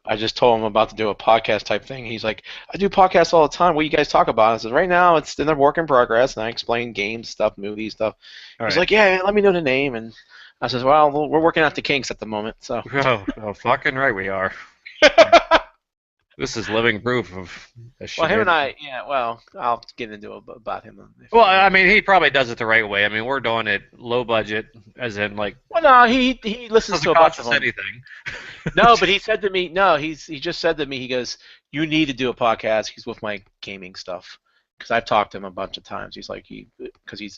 I just told him about to do a podcast type thing. He's like, I do podcasts all the time. What do you guys talk about? I said, right now it's in a work in progress, and I explain games stuff, movies stuff. All He's right. like, yeah, let me know the name, and I says, well, we're working out the kinks at the moment, so. Oh, fucking right we are. This is living proof of a Well, him and shenanigan. I, yeah. Well, I'll get into it about him if Well, you I want. mean, he probably does it the right way. I mean, we're doing it low budget, as in like Well, no, he listens to doesn't a bunch cost of us them. anything. No, but he said to me, no, he just said to me, he goes, you need to do a podcast. He's with my gaming stuff because I've talked to him a bunch of times. He's like because he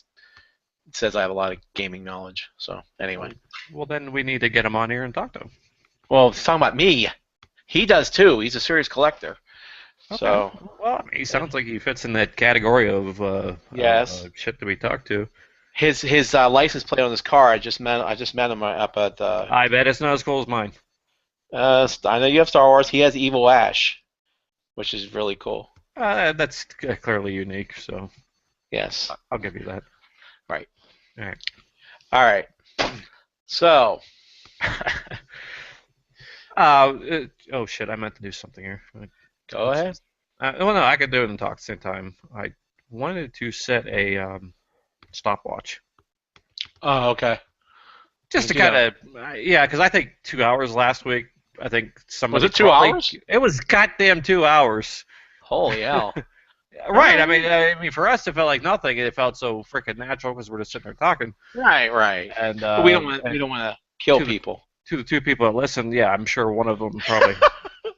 says I have a lot of gaming knowledge. So anyway, Well, then we need to get him on here and talk to him. well, he's talking about me. He does too. He's a serious collector. Okay. So Well, I mean, he sounds like he fits in that category of yes, shit that we talk to. his license plate on his car. I just met him up at I bet it's not as cool as mine. I know you have Star Wars. He has Evil Ash, which is really cool. That's clearly unique, so Yes. I'll give you that. Right. All right. All right. So Oh shit! I meant to do something here. go ahead. Well, no, I could do it and talk at the same time. I wanted to set a stopwatch Oh, okay. You just can to do kind that. of, yeah, because I think 2 hours last week. I think Was somebody it two probably hours? it was goddamn 2 hours. Holy hell! All Right. right. I mean, for us, it felt like nothing. It felt so freaking natural because we're just sitting there talking. Right, right. But we And don't want to kill to the people. to the two people that listened, yeah, I'm sure one of them probably.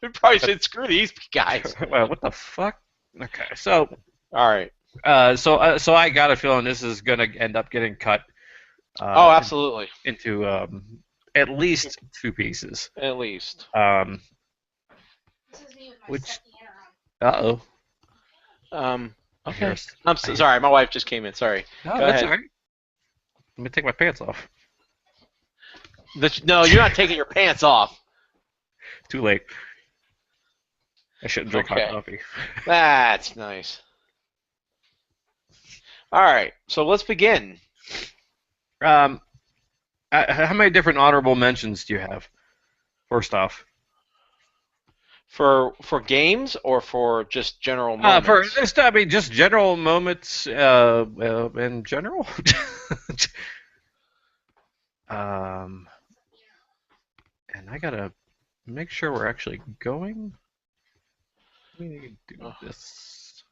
We probably should screw these guys. Well, what the fuck? Okay, so All right. so I got a feeling this is gonna end up getting cut Oh, uh, absolutely. into at least two pieces. At least. Um, which uh-oh, I hear Okay. us. I'm I so, hear. sorry. My wife just came in. Sorry. No, Go that's ahead. all right. Let me take my pants off. No, you're not taking your pants off. Too late. I shouldn't drink hot Okay. coffee. That's nice. All right. So let's begin. Um, how many different honorable mentions do you have? First off, For games or for just general for moments? this, I mean, just general moments in general. um, and I gotta make sure we're actually going. Let me do Oh, this,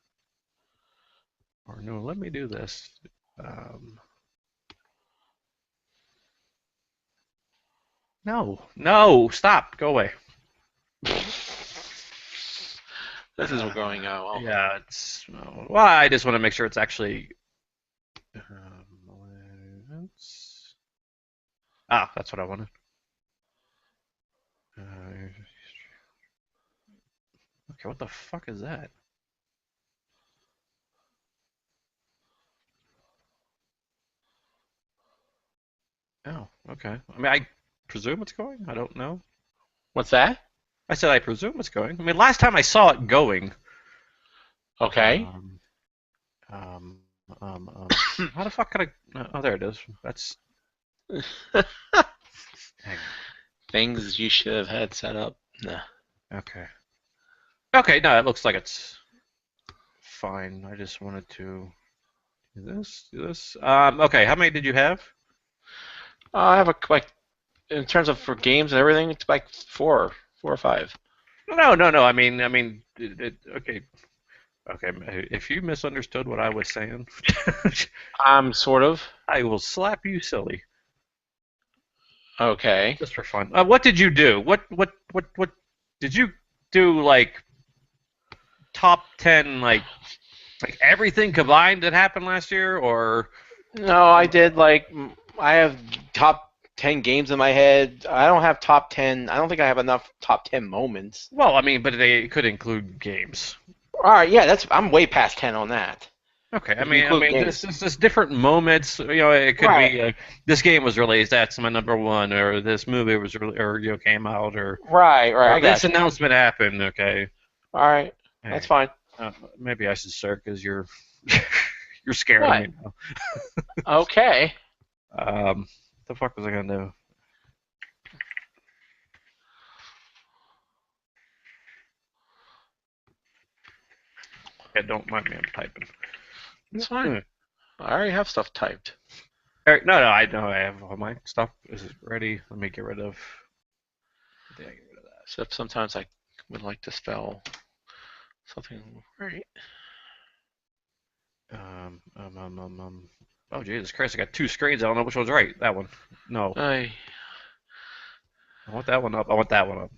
or no, let me do this. Um, no, stop, go away. this is Uh, going well. yeah, it's well, I just want to make sure it's actually. That's what I wanted. Okay, what the fuck is that? Oh, okay. I mean, I presume it's going. I don't know. What's that? I said I presume it's going. I mean, last time I saw it going. Okay. Um, um, how the fuck could I? Oh, there it is. That's. Hang Things you should have had set up. Nah. on. Okay. Okay. No, it looks like it's fine. I just wanted to do this. Do this. Okay. How many did you have? I have a like in terms of for games and everything, it's like four or five. No, no, no. Okay. Okay. If you misunderstood what I was saying, Sort of. I will slap you silly. Okay. Just for fun. What did you do? What did you do? Like top 10, like everything combined that happened last year, or No, I did like I have top 10 games in my head. I don't have top 10. I don't think I have enough top 10 moments. well, I mean, but they could include games. All right, yeah, I'm way past 10 on that. Okay, If you I include mean, games. this different moments. It could Right. be this game was released. That's my number one, or this movie was or came out, Right, right. I or this got you. announcement happened. Okay, All right. That's hey, fine. maybe I should start because you're you're scaring What? me now. Okay. The fuck was I gonna do? Yeah, don't mind me. I'm typing. It's fine. I already have stuff typed. No, I know I have all my stuff. Is it ready? Let me get rid of. I think I get rid of that. Except sometimes I would like to spell something right. Oh Jesus Christ! I got 2 screens. I don't know which one's right. That one. No. I I want that one up. I want that one up.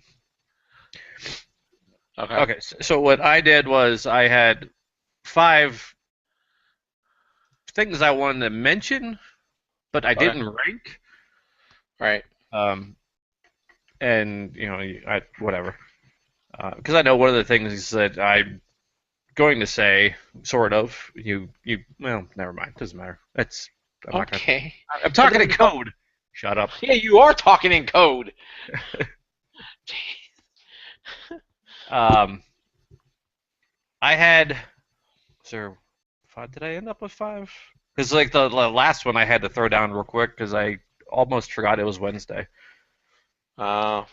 okay. Okay. So what I did was I had 5 things I wanted to mention, but I didn't rank. Right. And whatever. Because I know one of the things that I'm going to say, sort of, well, never mind. Doesn't matter. I'm not Okay. I'm talking in code. Shut up. Yeah, you are talking in code. I had. Was there 5? Did I end up with 5? Because like the last one I had to throw down real quick because I almost forgot it was Wednesday. Okay,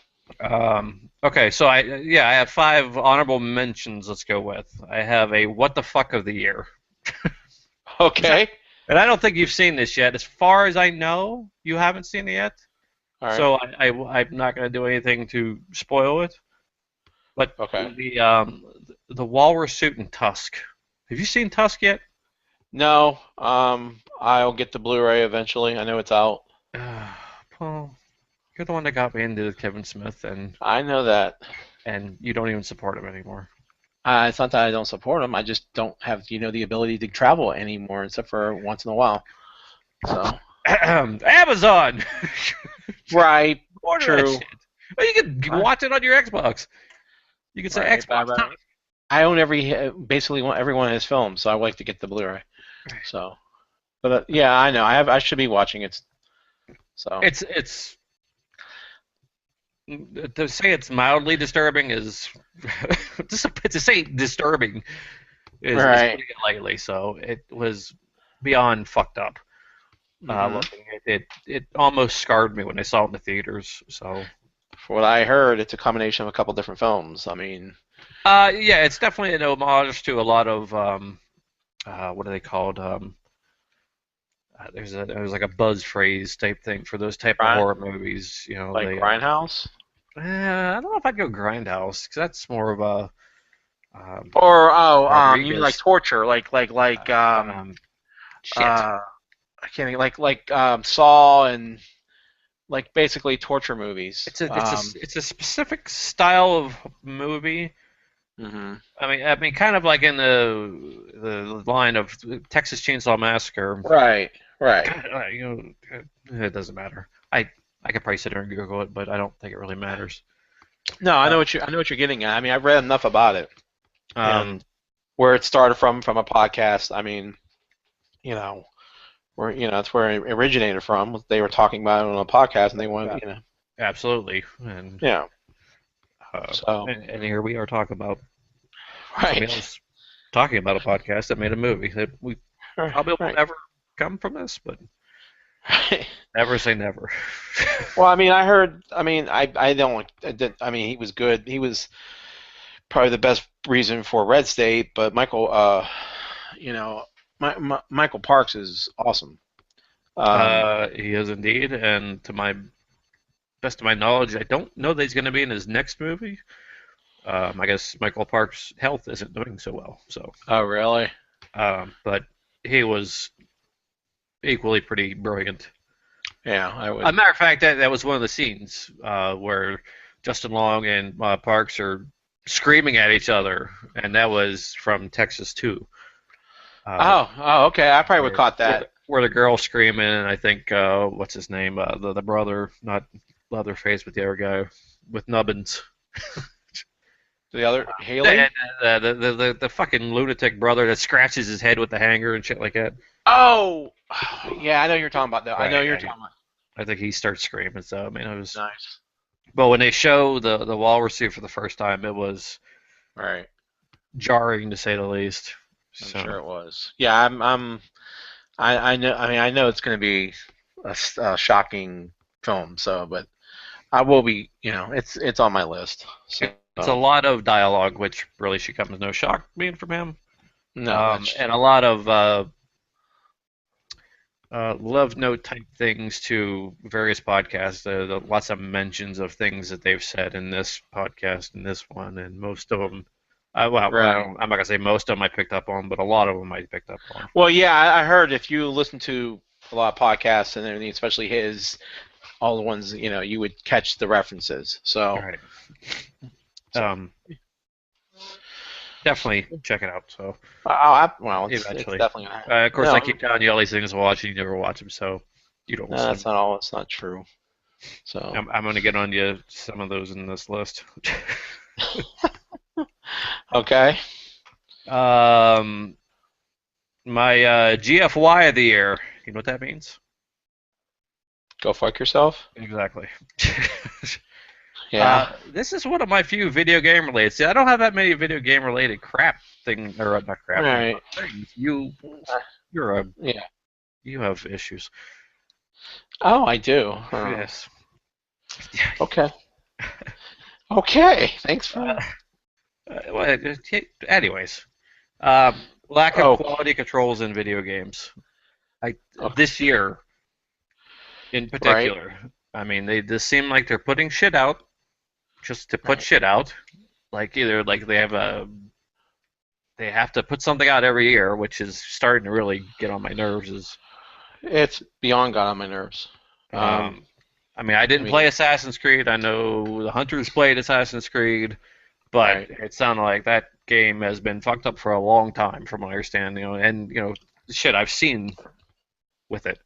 so I have 5 honorable mentions. Let's go with. I have a what the fuck of the year. Okay. And I don't think you've seen this yet. As far as I know, you haven't seen it yet. All right. So I'm not going to do anything to spoil it. But okay. The walrus suit in Tusk. Have you seen Tusk yet? No. I'll get the Blu-ray eventually. I know it's out. Well, you're the one that got me into Kevin Smith, and I know that. And you don't even support him anymore. It's not that I don't support him. I just don't have the ability to travel anymore, except for once in a while. So. Amazon. Right. Order True. that shit. Well, you can watch it on your Xbox. You can say Xbox time. I own basically every one of his films, so I like to get the Blu-ray. So, but yeah, I know I should be watching it. So it's to say it's mildly disturbing is to say disturbing is putting it lightly. So it was beyond fucked up. Looking at it almost scarred me when I saw it in the theaters. So, for what I heard, it's a combination of a couple different films. I mean, yeah, it's definitely an homage to a lot of what are they called? There's like a buzz phrase type thing for those type of horror movies. Like Grindhouse. I don't know if I'd go Grindhouse because that's more of a. You mean like torture, shit. I can't think, Saw and like basically torture movies. It's a specific style of movie. Mm-hmm. I mean, kind of like in the line of Texas Chainsaw Massacre. Right. It doesn't matter. I could probably sit there and Google it, but I don't think it really matters. No, I know what you're getting at. I mean, I've read enough about it, and where it started from a podcast. I mean, that's where it originated from. They were talking about it on a podcast, and they wanted, Absolutely, and yeah. And here we are talking about a podcast that made a movie that we probably will never come from this, but never say never. Well, I mean, I heard. I mean, I don't. I mean, he was good. He was probably the best reason for Red State, but Michael, Michael Parks is awesome. He is indeed, and to my best of my knowledge, I don't know that he's going to be in his next movie. I guess Michael Parks' health isn't doing so well. So. Oh, really? But he was equally pretty brilliant. Yeah, I would. As a matter of fact, that was one of the scenes where Justin Long and Parks are screaming at each other, and that was from Texas 2. Okay. I probably would have caught that. Where the girl's screaming, and I think what's his name? The brother, not Leatherface, but the other guy with nubbins. The other Haley? The fucking lunatic brother that scratches his head with the hanger and shit like that. Oh, yeah, I know you're talking about that. I know you're talking about. I think he starts screaming. So I mean, it was nice. But when they show the walrus suit for the first time, it was jarring to say the least. I'm sure it was. Yeah, I know. I mean, I know it's going to be a shocking film. So, but I will be. It's on my list. So. It's a lot of dialogue, which really should come as no shock being from him. No, that's and a lot of love note type things to various podcasts. Lots of mentions of things that they've said in this podcast and this one, and most of them. right. I'm not gonna say most of them I picked up on, but a lot of them I picked up on. Well, yeah, I heard if you listen to a lot of podcasts and everything, especially his, all the ones, you would catch the references. All So, right. so Definitely check it out. So well, it's eventually, definitely of course, I keep telling you all these things to watch, and you never watch them, so you don't no, listen. that's not all. It's not true. So, I'm going to get on you some of those in this list. okay, My GFY of the year. You know what that means? go fuck yourself. Exactly. Yeah. This is one of my few video game related. See, I don't have that many video game related crap thing or not crap Right. things. You're a Yeah. you have issues. Oh, I do. Yes. Okay. Okay. Thanks for. Well, anyways, lack of quality controls in video games. This year, in particular, Right. I mean, they just seem like they're putting shit out just to put shit out. Like either like they have to put something out every year, which is starting to really get on my nerves. It's beyond got on my nerves. I mean, I didn't play Assassin's Creed. I know the Hunters played Assassin's Creed, but Right. it sounded like that game has been fucked up for a long time, from my understanding. And shit I've seen with it.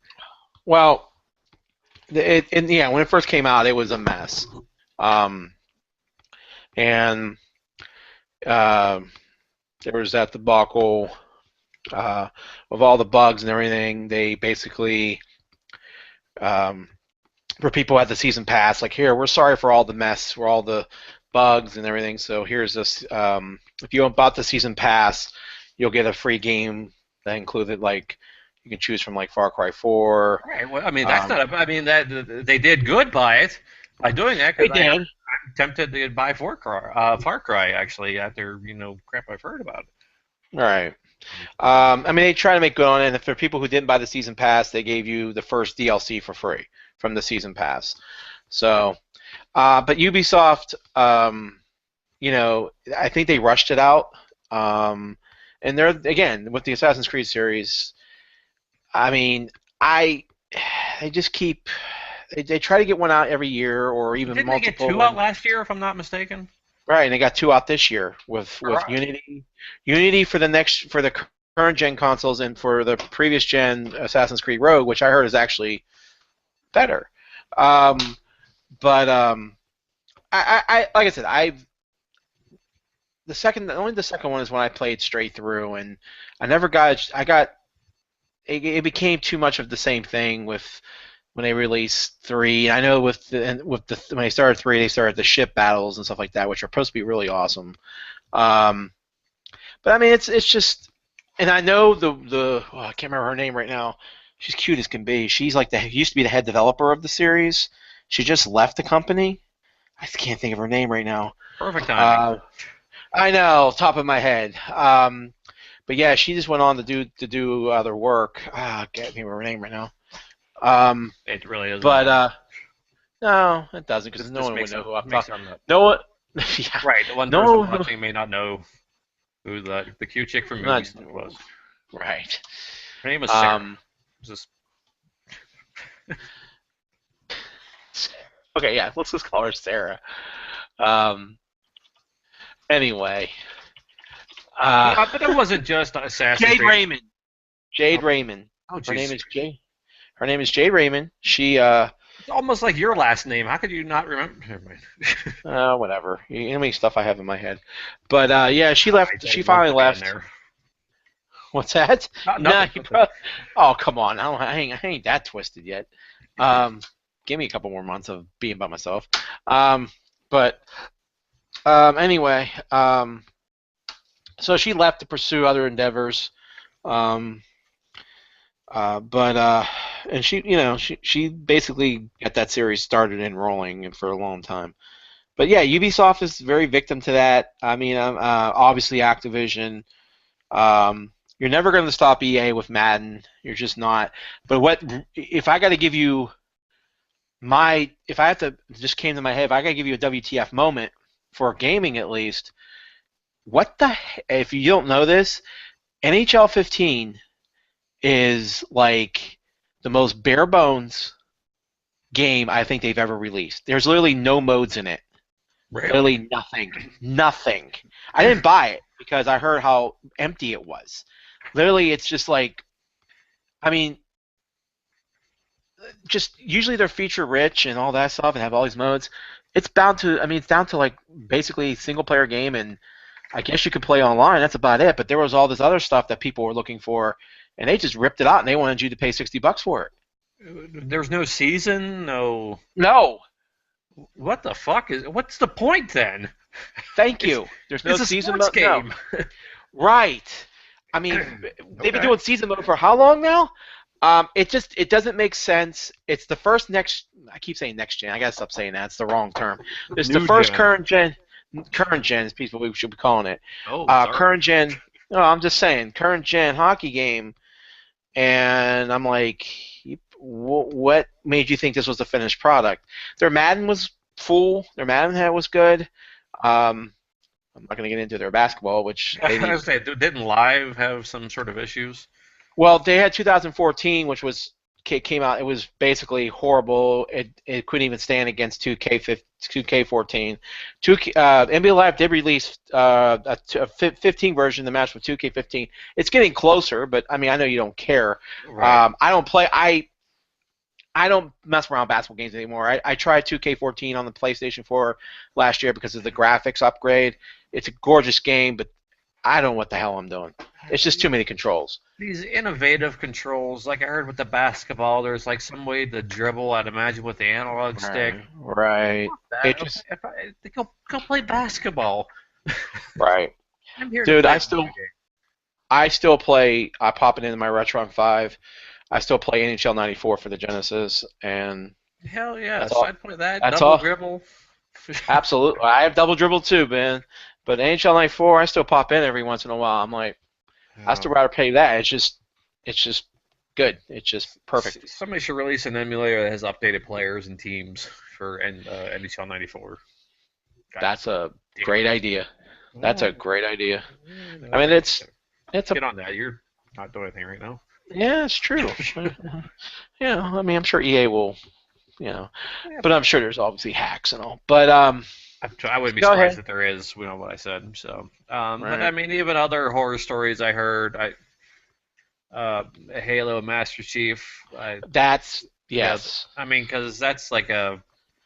Well, yeah, when it first came out, it was a mess. And there was that debacle of all the bugs and everything. They basically, for people who had the season pass, like, here, we're sorry for all the mess, for all the bugs and everything. So here's this. If you bought the season pass, you'll get a free game that included, like, you can choose from, like, Far Cry 4. Right. Well, I mean, that's not. I mean, that they did good by doing that. They Because did. I'm tempted to buy Far Cry actually after crap I've heard about it. Right. I mean, they try to make good on it, and for people who didn't buy the season pass, they gave you the first DLC for free from the season pass. So, but Ubisoft, I think they rushed it out. And they're, again, with the Assassin's Creed series, I mean, they just keep, they try to get one out every year or even Didn't multiple. they get 2 out last year, if I'm not mistaken? Right, and they got 2 out this year with Unity for the current gen consoles and for the previous gen Assassin's Creed Rogue, which I heard is actually better. But I like I said, only the second one is when I played straight through, and it became too much of the same thing with when they released 3. I know when they started 3, they started the ship battles and stuff like that, which are supposed to be really awesome. But I mean, it's just, and I know I can't remember her name right now. She's cute as can be. She's like used to be the head developer of the series. She just left the company. I can't think of her name right now. Perfect timing. I know, top of my head. But yeah, she just went on to do other work. I can't think of her name right now. It really is. But no, it doesn't, because no one would know who I'm talking about. No one. Yeah. Right. The one person watching may not know who the cute chick from movies was. Right. Her name was Sarah. Okay, yeah, let's just call her Sarah. Anyway. But it wasn't just Assassin's Creed. Jade Raymond. Oh, her name is Jade. Her name is Jade Raymond. She It's almost like your last name. How could you not remember? Never mind. Whatever. You know how many stuff I have in my head. But yeah, she left. She finally left. What's that? Oh, come on! I ain't that twisted yet. Give me a couple more months of being by myself. But anyway, so she left to pursue other endeavors. And she basically got that series started and rolling and for a long time. But yeah, Ubisoft is very victim to that. I mean, obviously Activision. You're never going to stop EA with Madden. You're just not. But if I got to give you if I have to, just came to my head, if I got to give you a WTF moment for gaming at least, if you don't know this, NHL 15 is like the most bare bones game I think they've ever released. There's literally no modes in it. Really? Literally nothing. I didn't buy it because I heard how empty it was. Literally, it's just like, I mean, just usually they're feature rich and all that stuff and have all these modes. It's down to like basically single player game, and I guess you could play online. That's about it. But there was all this other stuff that people were looking for, and they just ripped it out and they wanted you to pay $60 for it. There's no season, no. No. What the fuck what's the point then? Thank you. There's no season mode. Game. No. Right. I mean, they've been doing season mode for how long now? It doesn't make sense. It's the first I keep saying next gen. I gotta stop saying that. It's the wrong term. It's the first current gen is people we should be calling it. Oh, current gen. No, I'm just saying current gen hockey game. And I'm like, what made you think this was the finished product? Their Madden was full. Their Madden was good. I'm not going to get into their basketball, which I was going to say, didn't Live have some sort of issues? Well, they had 2014, which came out. It was basically horrible. It couldn't even stand against 2K14. NBA Live did release a 15 version of the match with 2K15. It's getting closer, but I mean, I know you don't care. Right. I don't play. I don't mess around with basketball games anymore. I tried 2K14 on the PlayStation 4 last year because of the graphics upgrade. It's a gorgeous game, but I don't know what the hell I'm doing. It's just too many controls. These innovative controls, like I heard with the basketball, there's like some way to dribble, I'd imagine, with the analog stick. Right. Go play basketball. Right. I'm here Dude, to I still play. I pop it into my Retron 5. I still play NHL 94 for the Genesis, and hell yeah, that's so I'd play that. That's double all. dribble. Absolutely, I have double dribble too, man. But NHL 94, I still pop in every once in a while. I'm like, I still rather play that. It's just good. It's just perfect. Somebody should release an emulator that has updated players and teams for NHL 94. That's a great idea. That's a great idea. I mean, it's get on that. You're not doing anything right now. Yeah, it's true. Yeah, I mean, I'm sure EA will, but I'm sure there's obviously hacks and all. But I wouldn't be surprised if there is. We know what I said. So, right. But I mean, even other horror stories I heard. Halo Master Chief. That's yes. I mean, because that's like a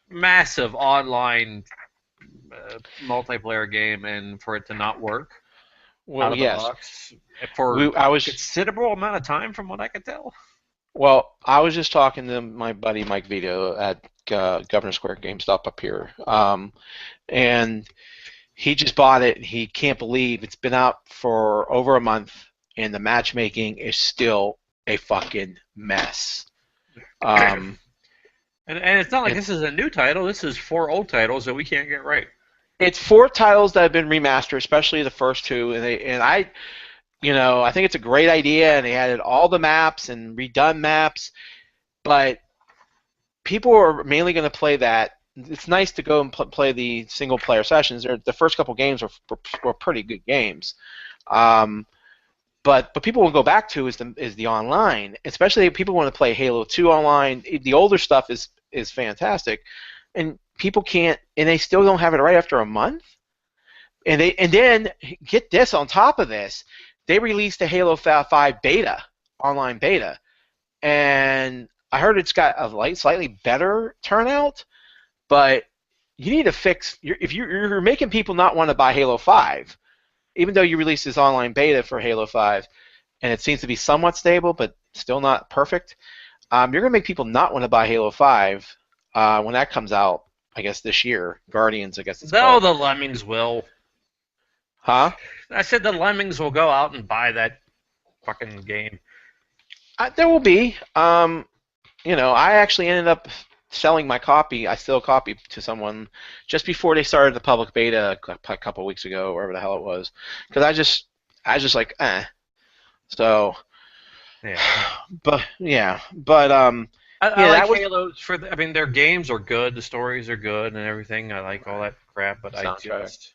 massive online multiplayer game, and for it to not work. Well, yes. Box, for a considerable amount of time, from what I could tell. Well, I was just talking to my buddy Mike Vito at Governor Square GameStop up here, and he just bought it. He can't believe it's been out for over a month, and the matchmaking is still a fucking mess. And it's not like this is a new title. This is 4 old titles that we can't get right. It's 4 titles that have been remastered, especially the first 2, and I think it's a great idea, and they added all the maps and redone maps, but people are mainly going to play that. It's nice to go and play the single-player sessions. The first couple games were pretty good games, but people will go back to is the online, especially if people want to play Halo 2 online. The older stuff is fantastic, and people can't, and they still don't have it right after a month. And then get this on top of this, they released a Halo 5 beta, online beta, and I heard it's got a slightly better turnout, but you need to fix if you're making people not want to buy Halo 5, even though you released this online beta for Halo 5, and it seems to be somewhat stable but still not perfect. You're gonna make people not want to buy Halo 5 when that comes out. I guess this year, Guardians. I guess it's called. The lemmings will. Huh? I said the lemmings will go out and buy that fucking game. There will be. I actually ended up selling my copy. I still copy to someone just before they started the public beta a couple weeks ago, wherever the hell it was, because I was just like, eh. So, Yeah. but yeah, I yeah, like that was Halo's I mean, their games are good, the stories are good, and everything. I like all that crap, but I soundtrack. just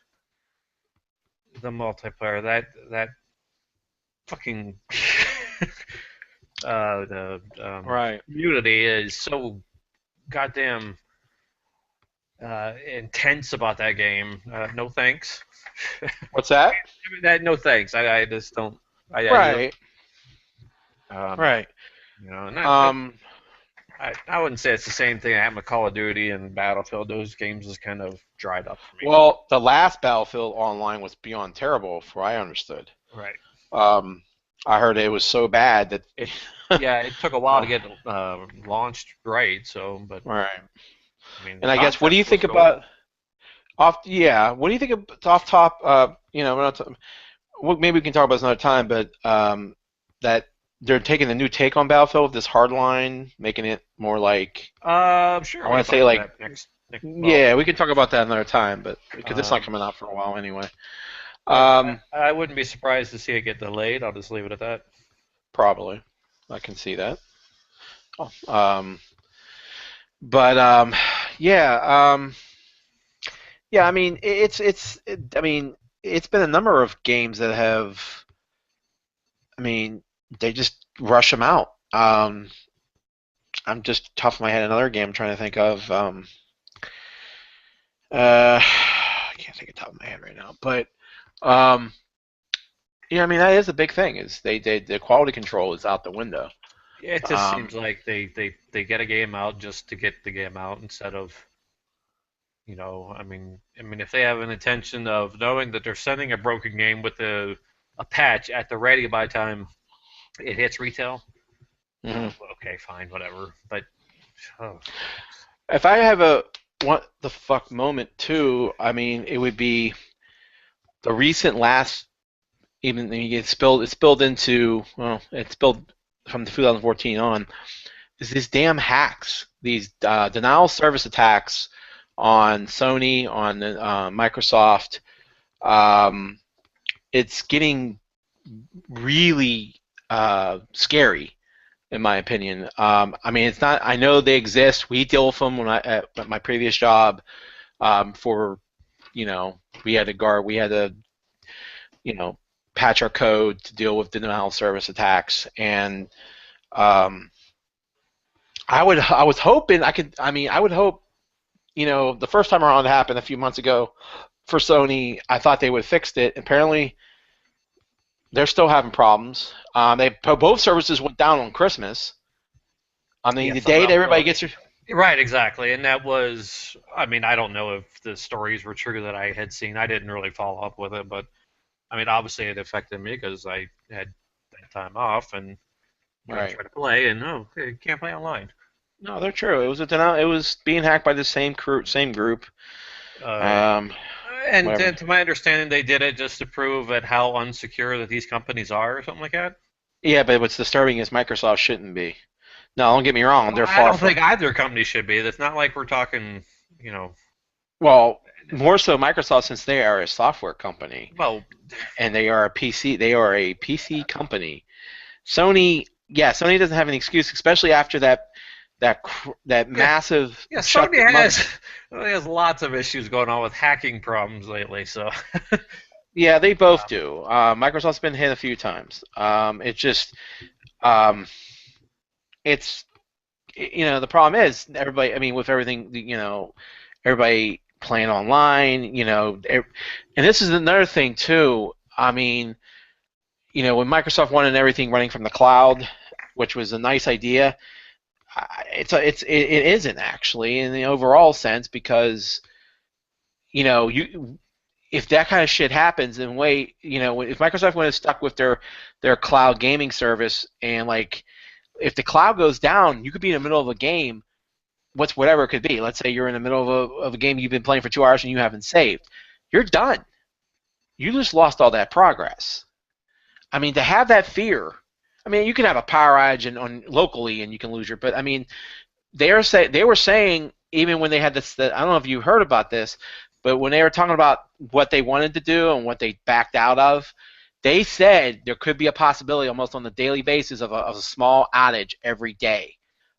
the multiplayer that fucking the Right. community is so goddamn intense about that game. No thanks. What's that? I mean, no thanks. I just don't. I just Right. um, Right. you know, Um. I wouldn't say it's the same thing I have with Call of Duty and Battlefield. Those games is kind of dried up for me. Well, the last Battlefield Online was beyond terrible, for what I understood. Right. Um, I heard it was so bad that. It yeah, it took a while to get launched right. So, but Right. I mean, the And I guess, what do concept you was think cool. about off? Yeah. What do you think of off top? We're not. Well, maybe we can talk about this another time, but that they're taking a new take on Battlefield with this hardline, making it more like Sure, I we want can to talk say about like that next. Well, yeah, we can talk about that another time, but because it's not um, coming out for a while anyway. but Um, I wouldn't be surprised to see it get delayed. I'll just leave it at that. Probably, I can see that. Oh, but yeah, yeah. I mean, I mean, it's been a number of games that have. I mean, they just rush them out. I'm just top of my head another game I'm trying to think of. I can't think of the top of my head right now, but um, yeah, I mean that is a big thing. Is the quality control is out the window. It just Um, seems like they get a game out just to get the game out instead of I mean, if they have an intention of knowing that they're sending a broken game with a patch at the ready by the time it hits retail, mhm. okay, fine, whatever. But oh, If I have a what the fuck moment too, I mean it would be the recent last. Even it spilled into well, it spilled from 2014 on. Is these damn hacks, these denial of service attacks on Sony, on Microsoft. Um, it's getting really scary, in my opinion. I mean, it's not. I know they exist. We deal with them when at my previous job. For we had to guard. We had to you know patch our code to deal with denial of service attacks, and um, I was hoping I could. I mean, I would hope. The first time around it happened a few months ago for Sony. I thought they would have fixed it. Apparently, they're still having problems. They both services went down on Christmas. I mean, yeah, the something day that else. everybody gets their Right, exactly, and that was. I mean, I don't know if the stories were true that I had seen. I didn't really follow up with it, but I mean, obviously it affected me because I had that time off and gonna right. try to play, and okay, can't play online. No, they're true. It was a denial. It was being hacked by the same crew, same group. Uh, Um, and Whatever. to my understanding, they did it just to prove at how unsecure that these companies are, or something like that. Yeah, but what's disturbing is Microsoft shouldn't be. No, don't get me wrong. Well, They're I far don't from. think either company should be. It's not like we're talking, you know. Well, more so Microsoft since they are a software company Well, and they are a PC. They are a PC company. Sony, yeah, Sony doesn't have an excuse, especially after that yeah, massive yeah. shut. Sony has lots of issues going on with hacking problems lately. So, Yeah, they both do. Microsoft's been hit a few times. It's just, um, it's the problem is everybody. I mean, with everything, everybody playing online. And this is another thing too. I mean, when Microsoft wanted everything running from the cloud, which was a nice idea, it isn't actually in the overall sense because you if that kind of shit happens, then wait, if Microsoft would have stuck with their cloud gaming service and like if the cloud goes down, you could be in the middle of a game, whatever it could be. Let's say you're in the middle of a game you've been playing for 2 hours and you haven't saved. You're done. You just lost all that progress. I mean, to have that fear. I mean, you can have a power outage on locally and you can lose your. But I mean, they were saying even when they had this. I don't know if you heard about this, but when they were talking about what they wanted to do and what they backed out of, They said there could be a possibility almost on a daily basis of a small outage every day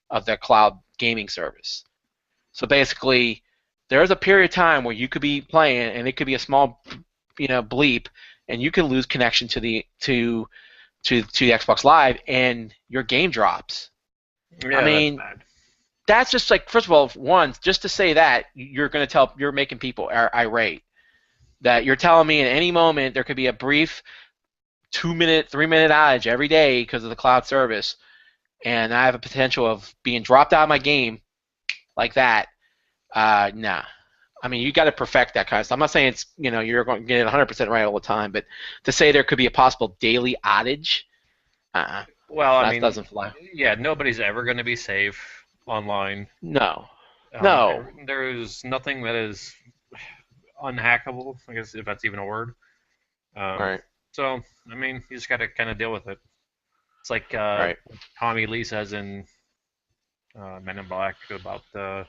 of their cloud gaming service. So basically, there's a period of time where you could be playing and it could be a small, bleep, and you could lose connection to the Xbox Live and your game drops. Yeah, I mean, that's just like, first of all, one, just to say that you're making people irate. That you're telling me at any moment there could be a brief 2-minute, 3-minute outage every day because of the cloud service, and I have a potential of being dropped out of my game like that. Nah. I mean, you got to perfect that kind of stuff. I'm not saying it's you're going to get it 100% right all the time, but to say there could be a possible daily outage, well, I mean, doesn't fly. Yeah, nobody's ever going to be safe online. No. No. There's nothing that is unhackable, I guess, if that's even a word. Right. So, I mean, you just got to kind of deal with it. It's like Right. Tommy Lee says in Men in Black about the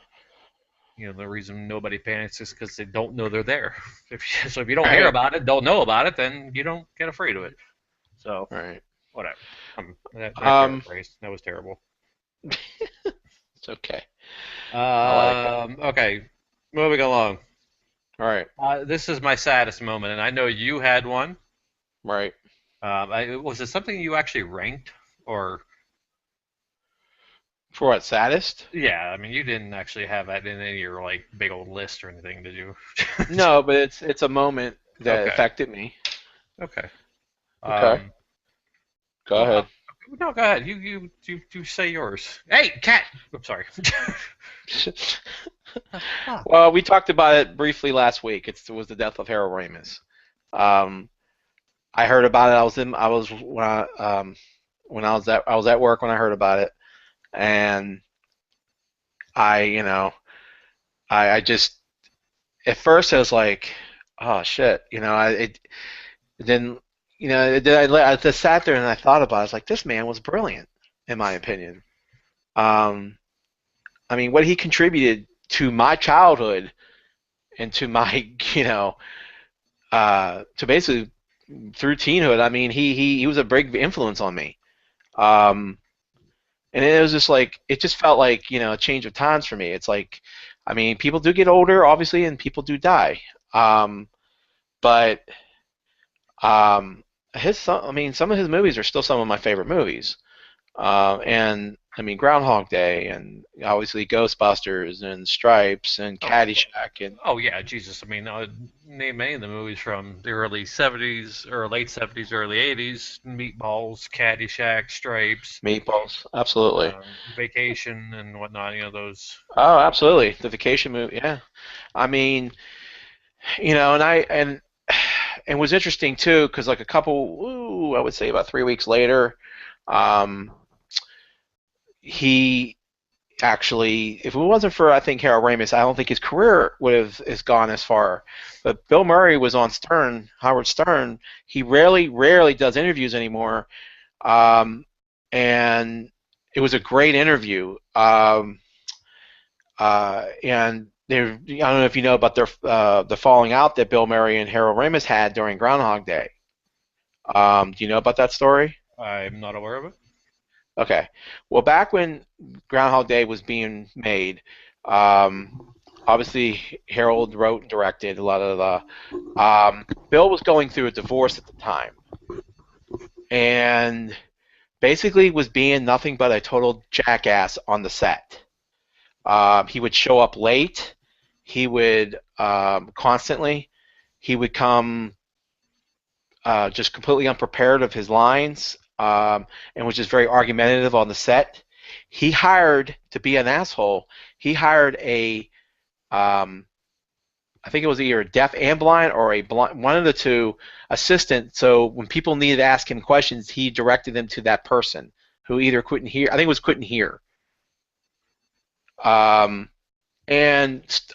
reason nobody panics is because they don't know they're there. So if you don't hear about it, don't know about it, then you don't get afraid of it. So, whatever. That was terrible. It's okay. Okay, moving along. All right. This is my saddest moment, and I know you had one. Right. Was it something you actually ranked, or? For what, saddest? Yeah, I mean, you didn't actually have that in any of your like big old list or anything, did you? No, but it's a moment that affected me. Okay. Okay. Go ahead. No, go ahead. You say yours. Hey, cat. I'm sorry. Well, we talked about it briefly last week. It was the death of Harold Ramis. I heard about it. I was at work when I heard about it, and I just at first I was like, oh shit, I just sat there and I thought about it. I was like, this man was brilliant, in my opinion. I mean, what he contributed to my childhood and to my, to basically through teenhood. I mean, he was a big influence on me. And it was just like, it just felt like, a change of times for me. It's like, I mean, people do get older, obviously, and people do die. But some of his movies are still some of my favorite movies. And I mean, Groundhog Day, and obviously Ghostbusters, and Stripes, and Caddyshack, and yeah, Jesus! I mean, name any of the movies from the early '70s or late '70s, early '80s: Meatballs, Caddyshack, Stripes, Meatballs, absolutely. Vacation and whatnot. Those. Oh, absolutely, the Vacation movie. Yeah, I mean, and it was interesting too, because like I would say about 3 weeks later. He actually, if it wasn't for, I think, Harold Ramis, I don't think his career would have gone as far. But Bill Murray was on Howard Stern. He rarely does interviews anymore, and it was a great interview. And I don't know if you know about the falling out that Bill Murray and Harold Ramis had during Groundhog Day. Do you know about that story? I'm not aware of it. Okay. Well, back when Groundhog Day was being made, obviously Harold wrote and directed a lot of the. Bill was going through a divorce at the time, and basically was being nothing but a total jackass on the set. He would show up late. He would constantly. He would come just completely unprepared of his lines. And was just very argumentative on the set. He hired, to be an asshole, he hired I think it was either a deaf and blind or a blind, one of the two, assistant. So when people needed to ask him questions, he directed them to that person who either couldn't hear, I think it was couldn't hear. And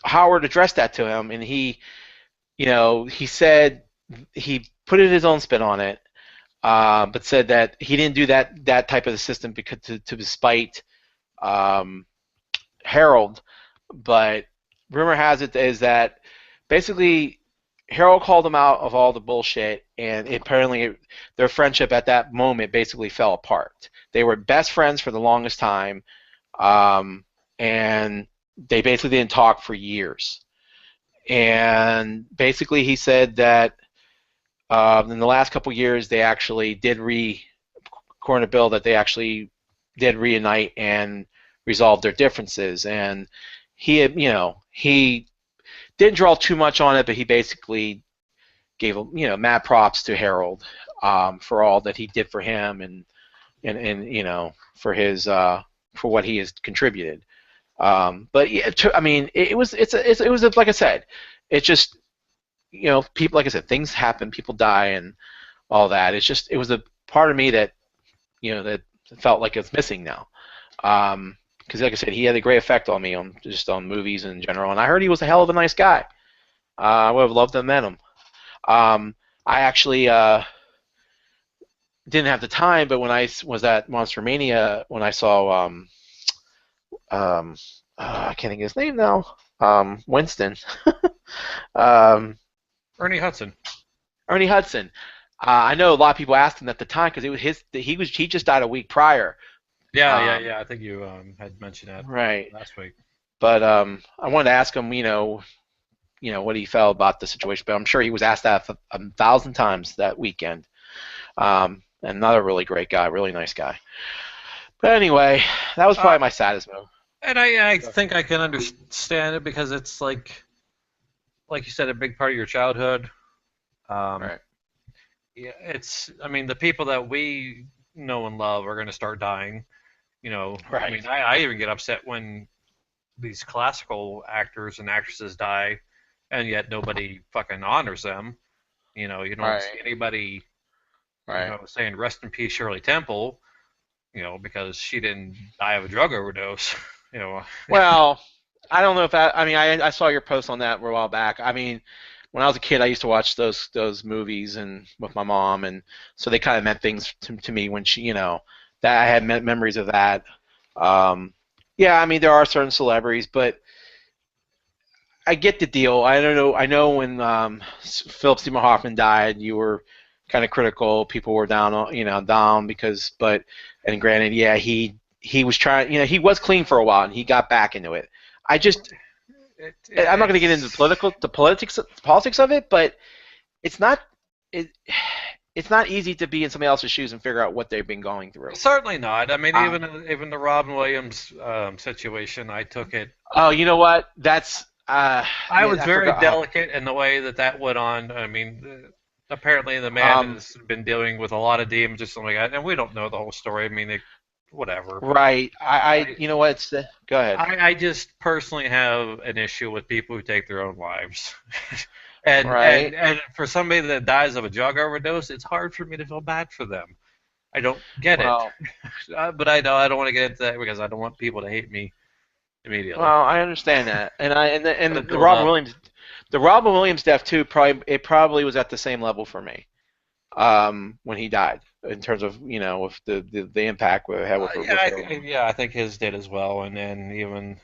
Howard addressed that to him, and he said he put his own spin on it. But said that he didn't do that type of system because to spite Harold. But rumor has it is that basically Harold called him out of all the bullshit, and apparently their friendship at that moment basically fell apart. They were best friends for the longest time, and they basically didn't talk for years. And basically, he said that in the last couple years, they actually did according to Bill, that they actually did reunite and resolve their differences. And he didn't draw too much on it, but he basically gave mad props to Harold for all that he did for him and for what he has contributed. But yeah, it was like I said, it's just people, like I said, things happen, people die, and all that. It was a part of me that that felt like it's missing now. Because like I said, he had a great effect on me on movies in general, and I heard he was a hell of a nice guy. I would have loved to have met him. I actually didn't have the time, but when I was at Monster Mania, when I saw I can't think of his name now. Winston. Ernie Hudson. Ernie Hudson. I know a lot of people asked him at the time because he just died a week prior. Yeah. I think you had mentioned that last week. But I wanted to ask him, what he felt about the situation. But I'm sure he was asked that 1,000 times that weekend. Another really great guy, really nice guy. But anyway, that was probably my saddest move. And I think I can understand it because it's like you said, a big part of your childhood. Right. Yeah, the people that we know and love are going to start dying. Right. I even get upset when these classical actors and actresses die, and yet nobody fucking honors them. You don't see anybody, saying rest in peace, Shirley Temple. Because she didn't die of a drug overdose. Well, I don't know if that. I saw your post on that a while back. When I was a kid, I used to watch those movies and with my mom, and so they kind of meant things to me when she, that I had memories of that. Yeah, there are certain celebrities, but I get the deal. I don't know. I know when Philip Seymour Hoffman died, you were kind of critical. People were down because, and granted, yeah, he was trying. He was clean for a while, and he got back into it. I'm not going to get into the politics of it, but it's not easy to be in somebody else's shoes and figure out what they've been going through. Certainly not. Even the Robin Williams situation, I took it. Oh, you know what? That's I was very delicate in the way that went on. Apparently the man has been dealing with a lot of demons or something like that, and we don't know the whole story. Whatever. Right. You know what? Go ahead. I just personally have an issue with people who take their own lives. and for somebody that dies of a drug overdose, it's hard for me to feel bad for them. I don't get it. But I know I don't want to get into that because I don't want people to hate me immediately. Well, I understand that. And the Robin Williams death too, probably was at the same level for me. When he died, in terms of with the impact we had with I think his did as well, and then even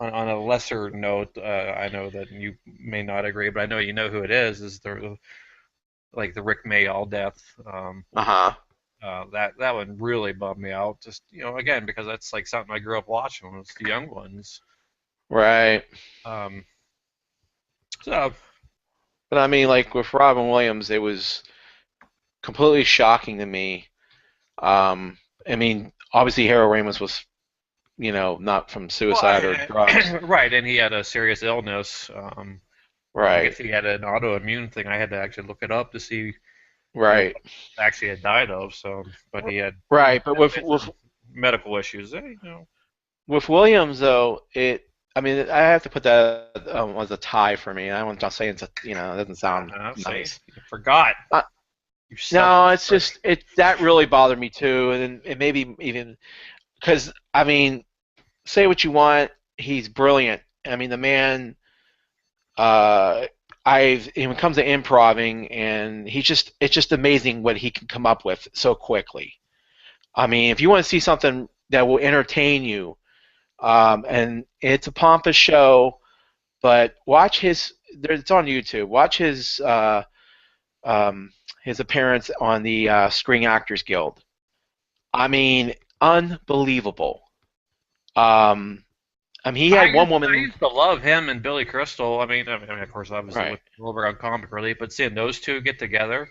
on a lesser note, I know that you may not agree, but I know you know who it is. Is the Rick Mayall death? That one really bummed me out. Just again because that's like something I grew up watching when it was the young ones. Right. So. But with Robin Williams, it was completely shocking to me. Obviously Harold Ramis was, not from suicide or drugs. Right, and he had a serious illness. Right. I guess he had an autoimmune thing. I had to actually look it up to see. Right. What actually had died of. But he had. Right, but with medical issues, With Williams though, I have to put that as a tie for me. I'm not saying it doesn't sound nice. You forgot. No, it's just that really bothered me too, and it maybe even because say what you want, he's brilliant. The man. When it comes to improving, and it's just amazing what he can come up with so quickly. If you want to see something that will entertain you. And it's a pompous show, but watch his it's on YouTube. Watch his appearance on the Screen Actors Guild. I mean, unbelievable. Um, he had one I woman. used to love him and Billy Crystal. Of course, obviously Right, with over on comic relief, but seeing those two get together,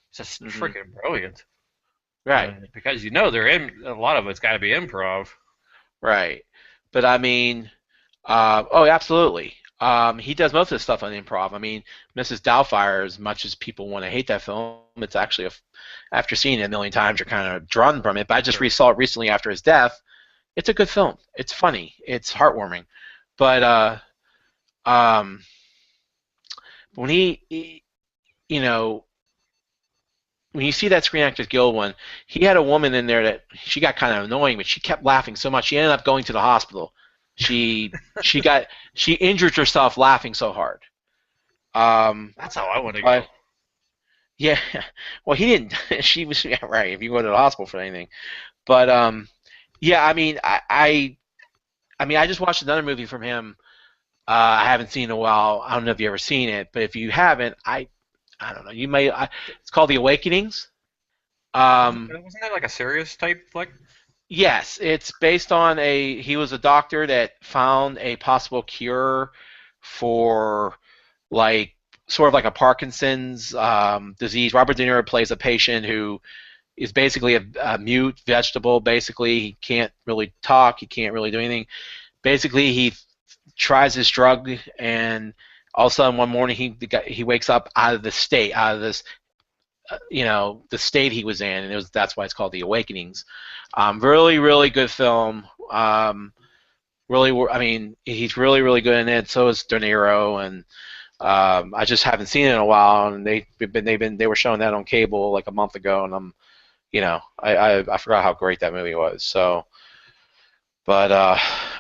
it's just hmm freaking brilliant. right, Because you know they're in a lot of it's got to be improv. right. But I mean, oh, absolutely. He does most of the stuff on improv. I mean, Mrs. Doubtfire, as much as people want to hate that film, it's actually after seeing it a million times, you're kind of drawn from it. But I just Sure. saw it recently after his death. It's a good film. It's funny. It's heartwarming. But um, when you know, when you see that Screen Actors Guild one, he had a woman in there that she got kind of annoying, but she kept laughing so much she ended up going to the hospital. She got she injured herself laughing so hard. That's how I want to go. But yeah, well he didn't. She was yeah, right. If you go to the hospital for anything, but yeah, I mean I mean I just watched another movie from him. I haven't seen in a while. I don't know if you ever seen it, but if you haven't, I don't know. You may. It's called The Awakenings. Um, Wasn't that like a serious type flick? yes, it's based on a. He was a doctor that found a possible cure for like sort of like a Parkinson's disease. Robert De Niro plays a patient who is basically a mute vegetable. Basically, he can't really talk. He can't really do anything. Basically, he tries this drug, and all of a sudden one morning he wakes up out of the state, out of this the state he was in, and that's why it's called The Awakenings. Really, really good film. Really, I mean, he's really, really good in it. So is De Niro, and I just haven't seen it in a while, and they were showing that on cable like a month ago, and I forgot how great that movie was. So, but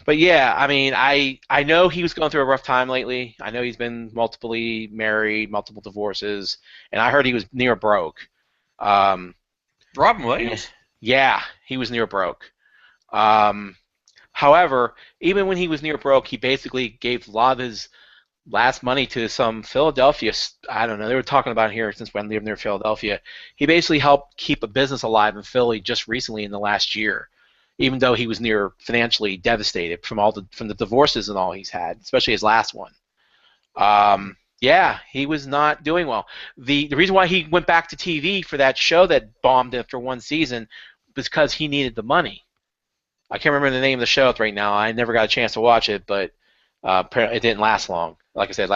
but yeah, I mean, I know he was going through a rough time lately. I know he's been multiply married, multiple divorces, and I heard he was near broke. Um, Robin yeah, Williams. yeah, he was near broke. Um, however, even when he was near broke, he basically gave a lot of his last money to some Philadelphia. I don't know. They were talking about it here since when I lived near Philadelphia. He basically helped keep a business alive in Philly just recently in the last year, even though he was near financially devastated from the divorces and all he's had, especially his last one. Yeah, he was not doing well. The reason why he went back to TV for that show that bombed after one season was because he needed the money. I can't remember the name of the show right now. I never got a chance to watch it, but apparently it didn't last long. Like I said,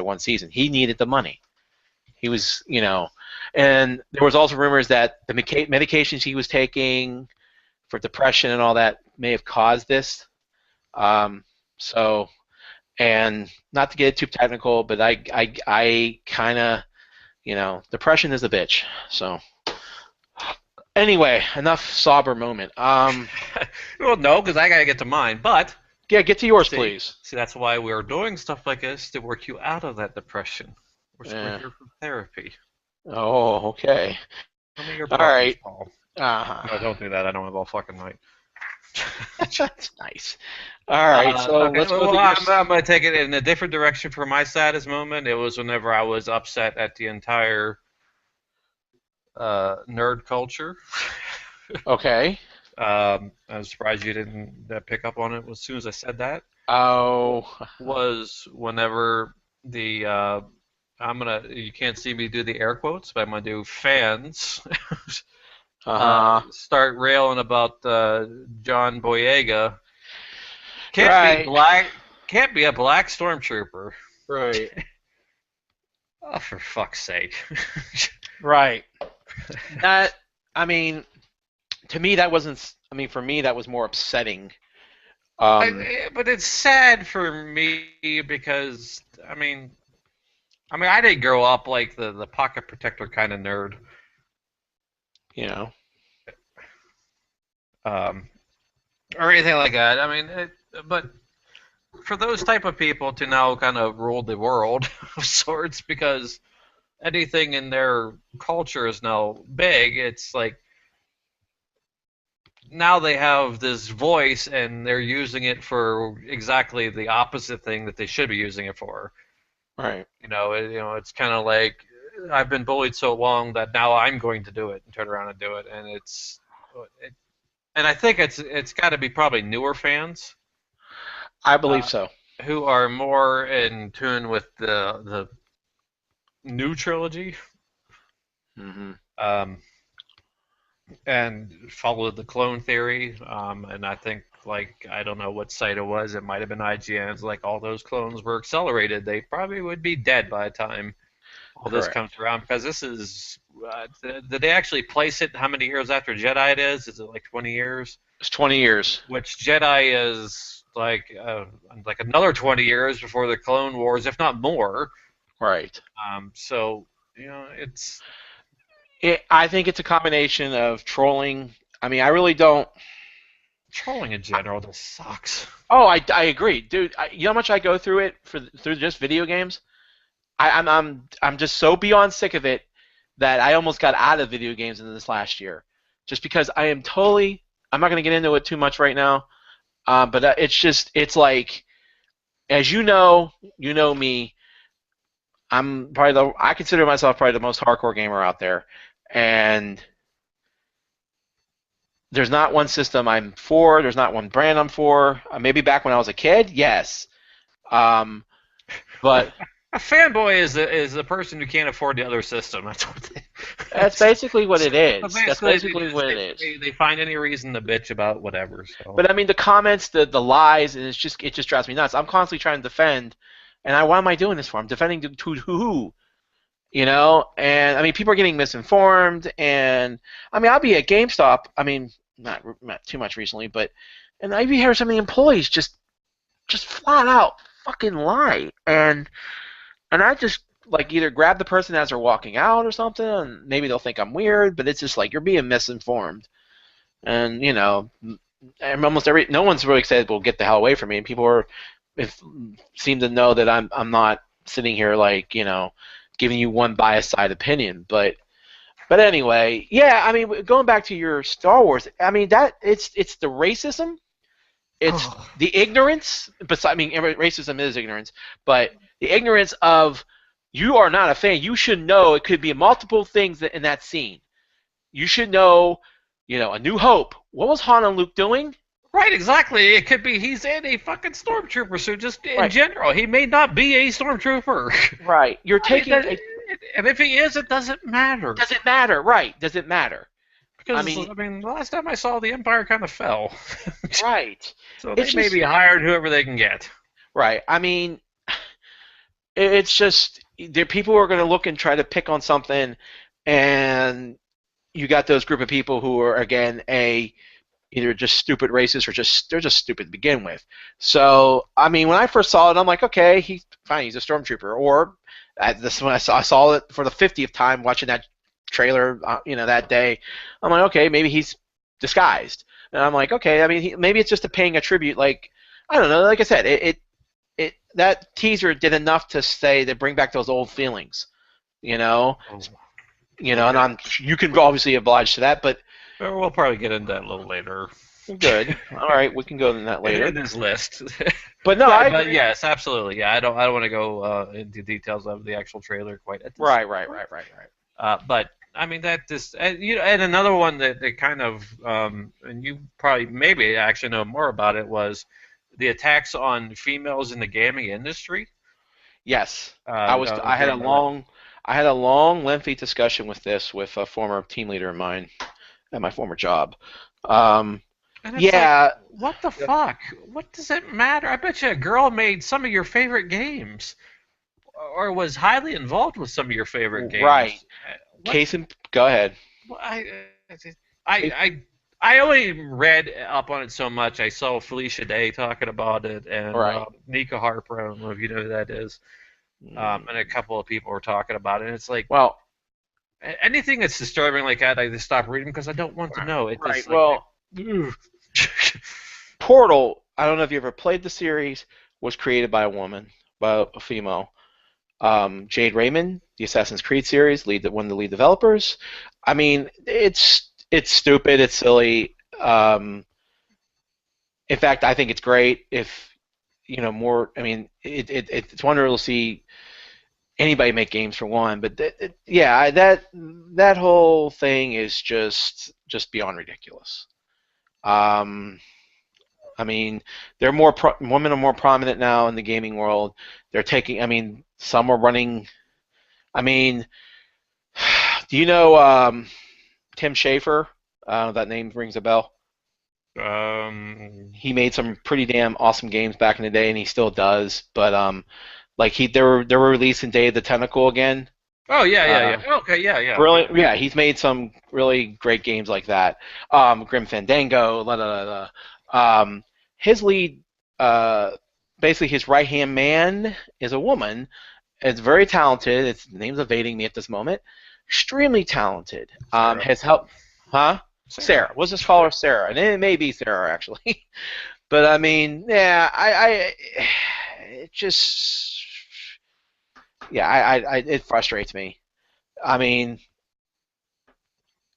one season. He needed the money. He was, and there was also rumors that the medications he was taking for depression and all that may have caused this. Um, so, and not to get too technical, but I kind of, depression is a bitch. So, anyway, enough sober moment. Well, no, because I gotta get to mine. But Yeah, get to yours, see, please. see, that's why we're doing stuff like this to work you out of that depression. We're Yeah. here for therapy. Oh, okay. Tell me your All problems, right. Paul. No, Uh-huh. don't do that. I don't have all fucking night. That's nice. All right, so Okay, let's go well, through your. I'm going to take it in a different direction for my saddest moment. It was whenever I was upset at the entire nerd culture. Okay. I'm surprised you didn't pick up on it as soon as I said that. Oh. Was whenever the you can't see me do the air quotes, but I'm gonna do fans Uh-huh. start railing about John Boyega. Right. Can't be a black stormtrooper. Right. Oh, for fuck's sake. Right. That. I mean, to me, that wasn't. I mean, for me, that was more upsetting. Um. But it's sad for me because I didn't grow up like the pocket protector kind of nerd, You know. um, or anything like that. But for those type of people to now kind of rule the world of sorts because anything in their culture is now big, it's like now they have this voice and they're using it for exactly the opposite thing that they should be using it for. Right. It's kind of like I've been bullied so long that now I'm going to do it and turn around and do it, and and I think it's got to be probably newer fans I believe uh, so. who are more in tune with the new trilogy. Hmm. Um, and followed the clone theory. And I think, like, I don't know what site it was. It might have been IGN's. Like, all those clones were accelerated. They probably would be dead by the time all this Correct. comes around, because this is. Did they actually place it? How many years after Jedi it is? Is it like 20 years? It's 20 years. Which Jedi is like another 20 years before the Clone Wars, if not more. Right. So it's I think it's a combination of trolling. I mean, I really don't. trolling in general just sucks. Oh, I agree, dude. You know how much I go through it through just video games? I'm just so beyond sick of it that I almost got out of video games in this last year, just because I am totally. I'm not going to get into it too much right now, but it's like, as you know me. I consider myself probably the most hardcore gamer out there, and there's not one system I'm for. There's not one brand I'm for. Maybe back when I was a kid, yes. Um, but A fanboy is a person who can't afford the other system. That's what they. that's basically what it So is. That's basically, basically what it is. they find any reason to bitch about whatever. So But I mean, the comments, the lies, and it just drives me nuts. I'm constantly trying to defend, and why am I doing this for? I'm defending to who? You know, and I mean, people are getting misinformed, and I mean, I'll be at GameStop. I mean, not too much recently, but and I've heard some of the employees just flat out fucking lie, and I just like either grab the person as they're walking out or something, and maybe they'll think I'm weird, but it's just like you're being misinformed, and and almost no one's really said, "Well, get the hell away from me." And people seem to know that I'm not sitting here like giving you one biased side opinion, but anyway, yeah. I mean, going back to your Star Wars, I mean that it's the racism, it's the ignorance. I mean, racism is ignorance, but the ignorance of you are not a fan. You should know it could be multiple things in that scene. You should know, A New Hope. What was Han and Luke doing? right, exactly. It could be he's in a fucking stormtrooper suit. Just in Right. general, he may not be a stormtrooper. Right. You're I mean, taking. and if he is, it doesn't matter. Does it matter? Right. Does it matter? Because I mean, the last time I saw the Empire kind of fell. right. So they It's just maybe hired whoever they can get. right. I mean, it's just there. People are going to look and try to pick on something, and you got those group of people who are again either just stupid racist or they're just stupid to begin with. So I mean, when I first saw it, I'm like, okay, he's fine, he's a stormtrooper. Or this when I saw it for the 50th time watching that trailer, that day. I'm like, okay, maybe he's disguised. And I'm like, okay, I mean, maybe it's just a paying a tribute. Like, I don't know. Like I said, that teaser did enough to bring back those old feelings. You know, Oh. and you can obviously oblige to that, but We'll probably get into that a little later. good. All right, we can go into that later. In this list. But no, but yes, absolutely. Yeah, I don't want to go into details of the actual trailer quite at this right. But I mean that this and another one that kind of and you probably maybe actually know more about it was the attacks on females in the gaming industry. Yes, I I had a long, lengthy discussion with this a former team leader of mine at my former job. And it's Yeah, like, what the fuck? What does it matter? I bet you a girl made some of your favorite games, or was highly involved with some of your favorite games. right. What? Go ahead. Well, I only read up on it so much. I saw Felicia Day talking about it, and Right. Nika Harper. I don't know if you know who that is. And a couple of people were talking about it. And it's like, Well, anything that's disturbing like that, I just stop reading because I don't want to know. It right. just, Well, Portal. I don't know if you ever played the series. Was created by a woman, by a female. Jade Raymond, the Assassin's Creed series, one of the lead developers. I mean, it's stupid, it's silly. In fact, I think it's great if more. I mean, it's wonderful to see anybody make games for one, but that whole thing is just beyond ridiculous. I mean, they're women are more prominent now in the gaming world. They're taking. I mean, some are running. I mean, do you know Tim Schafer? That name rings a bell. He made some pretty damn awesome games back in the day, and he still does. But like they were releasing Day of the Tentacle again. Oh yeah. Okay, yeah. Brilliant. Yeah, he's made some really great games like that. Grim Fandango. His lead, basically his right hand man, is a woman. It's very talented. The name's evading me at this moment. Extremely talented. Has helped. Huh? Sarah. We'll just call her Sarah, and it may be Sarah actually. But I mean, yeah, it just, yeah, it frustrates me. I mean,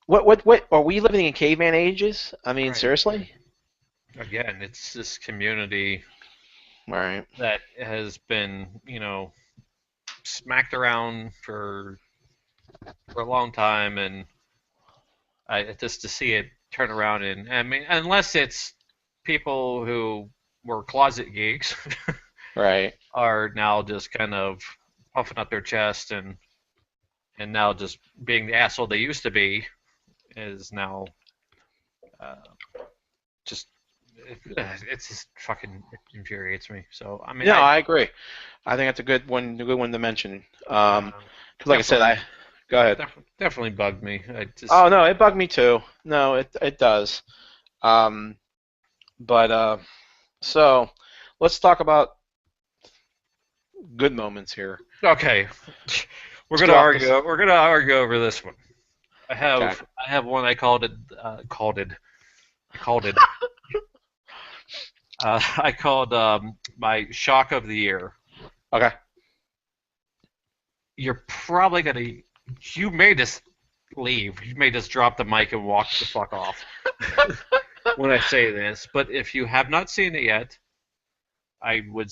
what are we living in caveman ages? I mean, Right. seriously? Again, it's this community Right. that has been, smacked around for a long time, and just to see it turn around, and I mean, unless it's people who were closet geeks Right. are now just kind of puffing up their chest and now just being the asshole they used to be is now uh, just it's just fucking infuriates me. So I mean, No, I agree. I think that's a good one to mention. Because, like I said, go ahead. definitely bugged me. Oh no, it bugged me too. No, it does. But so let's talk about good moments here. Okay, we're gonna argue. We're gonna argue over this one. I have one. I called it. I called my shock of the year. Okay. You're probably gonna. You may just leave. You may just drop the mic and walk the fuck off when I say this. But if you have not seen it yet, I would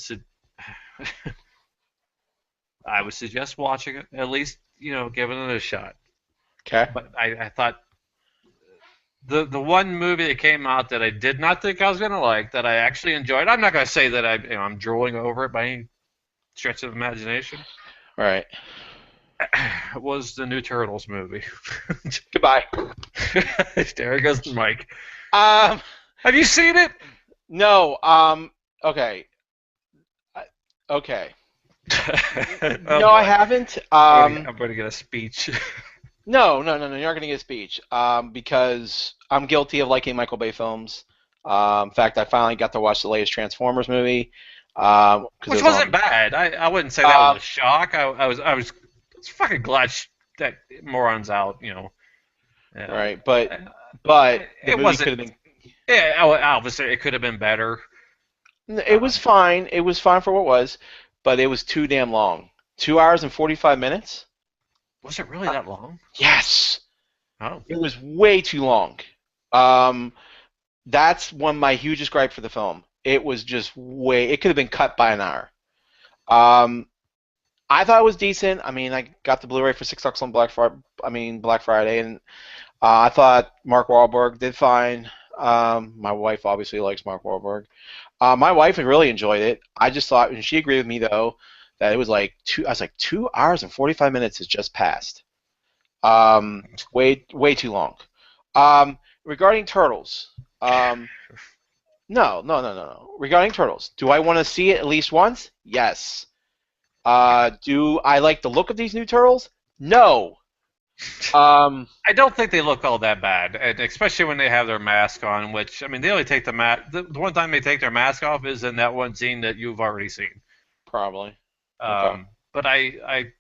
suggest watching it. At least giving it a shot. Okay. But I thought the one movie that came out that I did not think I was gonna like, that I actually enjoyed. I'm not gonna say that I'm drooling over it by any stretch of imagination. Right. Was the new Turtles movie. Goodbye. There goes the mic. Have you seen it? No. Okay. Okay. No, I haven't. I'm going to get a speech. No, you're not going to get a speech. Because I'm guilty of liking Michael Bay films. In fact, I finally got to watch the latest Transformers movie. Which wasn't bad. I wouldn't say that was a shock. I was fucking glad that moron's out. Right, but the it movie wasn't. could have been. Yeah, obviously it could have been better. It was fine. It was fine for what it was, but it was too damn long. 2 hours and 45 minutes. Was it really that long? Yes. Oh. It was way too long. That's one of my hugest gripe for the film. It was just it could have been cut by an hour. I thought it was decent. I mean, I got the Blu-ray for $6 on Black Friday, and I thought Mark Wahlberg did fine. My wife obviously likes Mark Wahlberg. My wife really enjoyed it. I just thought, and she agreed with me though, that it was like 2 hours and 45 minutes has just passed. Way too long. Regarding Turtles, no. Regarding Turtles, do I want to see it at least once? Yes. Do I like the look of these new Turtles? No. I don't think they look all that bad, and especially when they have their mask on. Which, I mean, they only take the mask. The one time they take their mask off is in that one scene that you've already seen. Probably. Okay. But I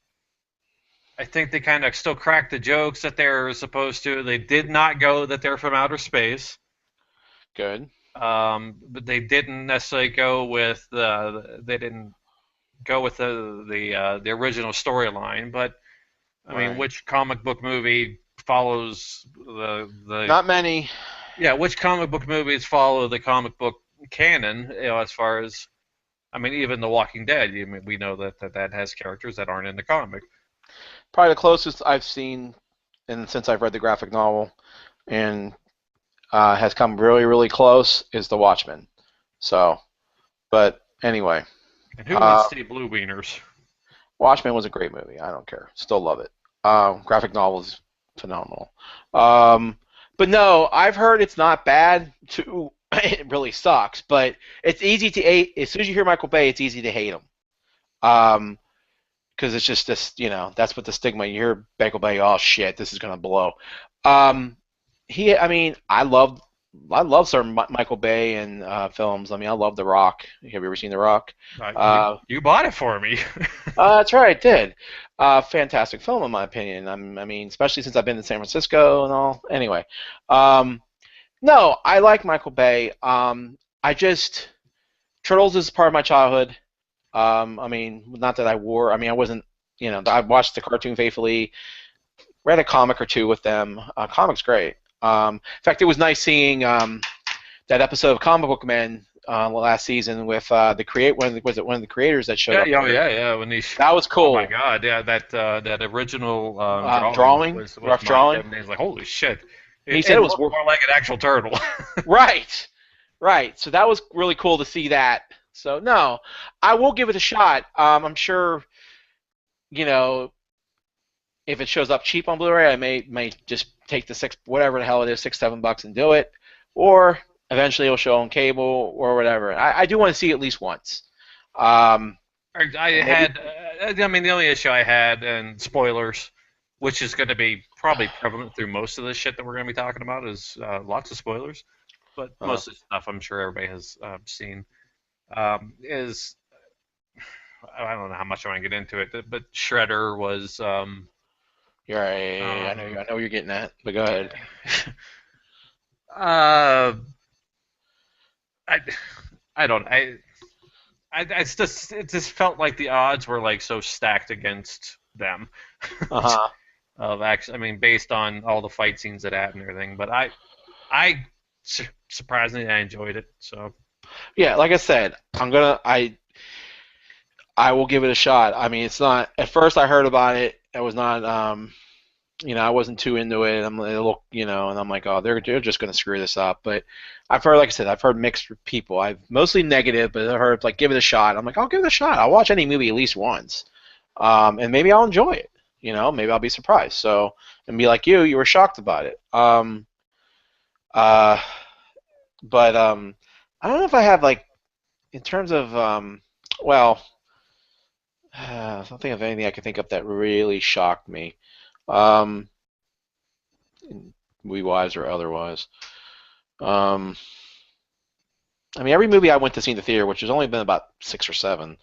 think they kind of still cracked the jokes that they're supposed to. They did not go that they're from outer space. Good. But they didn't necessarily go with the original storyline. But I mean, which comic book movie follows the? Not many. Yeah, which comic book movies follow the comic book canon? As far as I mean, even The Walking Dead, we know that has characters that aren't in the comic. Probably the closest I've seen, and since I've read the graphic novel, and has come really, really close, is The Watchmen. So, but anyway, And who wants to see Blue Wieners? Watchmen was a great movie. I don't care. Still love it. Graphic novel is phenomenal. But no, I've heard it's not bad. It really sucks, but it's easy to hate. As soon as you hear Michael Bay, it's easy to hate him. Because it's just this, that's what the stigma. You hear Michael Bay, oh shit, this is gonna blow. I mean, I love Sir Michael Bay and films. I mean, I love The Rock. Have you ever seen The Rock? You bought it for me. That's right, I did. Fantastic film, in my opinion. I mean, especially since I've been to San Francisco and all. Anyway, no, I like Michael Bay. Turtles is part of my childhood. I mean, not that I wore. I mean, I wasn't. I watched the cartoon faithfully. Read a comic or two with them. Comic's great. In fact, it was nice seeing that episode of Comic Book Men last season with one of the creators that showed up. Yeah. That was cool. Oh my god, yeah, that original drawing, was rough drawing. He's like, holy shit. He said it was more like an actual turtle. Right. So that was really cool to see that. So no, I will give it a shot. I'm sure, if it shows up cheap on Blu-ray, I may just take the whatever the hell it is, $6-7 and do it, or eventually it'll show on cable or whatever. I do want to see it at least once. I mean, the only issue I had, and spoilers, which is going to be probably prevalent through most of the shit that we're going to be talking about, is lots of spoilers. But most of the stuff I'm sure everybody has seen is, I don't know how much I want to get into it, but Shredder was. You're right. I know where you're getting at, but go ahead. It just felt like the odds were like so stacked against them. I mean, based on all the fight scenes that happened and everything, but I surprisingly I enjoyed it. So yeah, like I said, I will give it a shot. I mean, it's not. At first, I heard about it. It was not. I wasn't too into it. And I'm like, oh, they're just going to screw this up. But I've heard, like I said, I've heard mixed people. I've mostly negative, but I've heard like give it a shot. I'm like, I'll give it a shot. I'll watch any movie at least once, and maybe I'll enjoy it. Maybe I'll be surprised. So and be like you were shocked about it. But I don't know if I have like, in terms of I don't think of anything I can think of that really shocked me. Movie-wise or otherwise. I mean, every movie I went to see in the theater, which has only been about 6 or 7,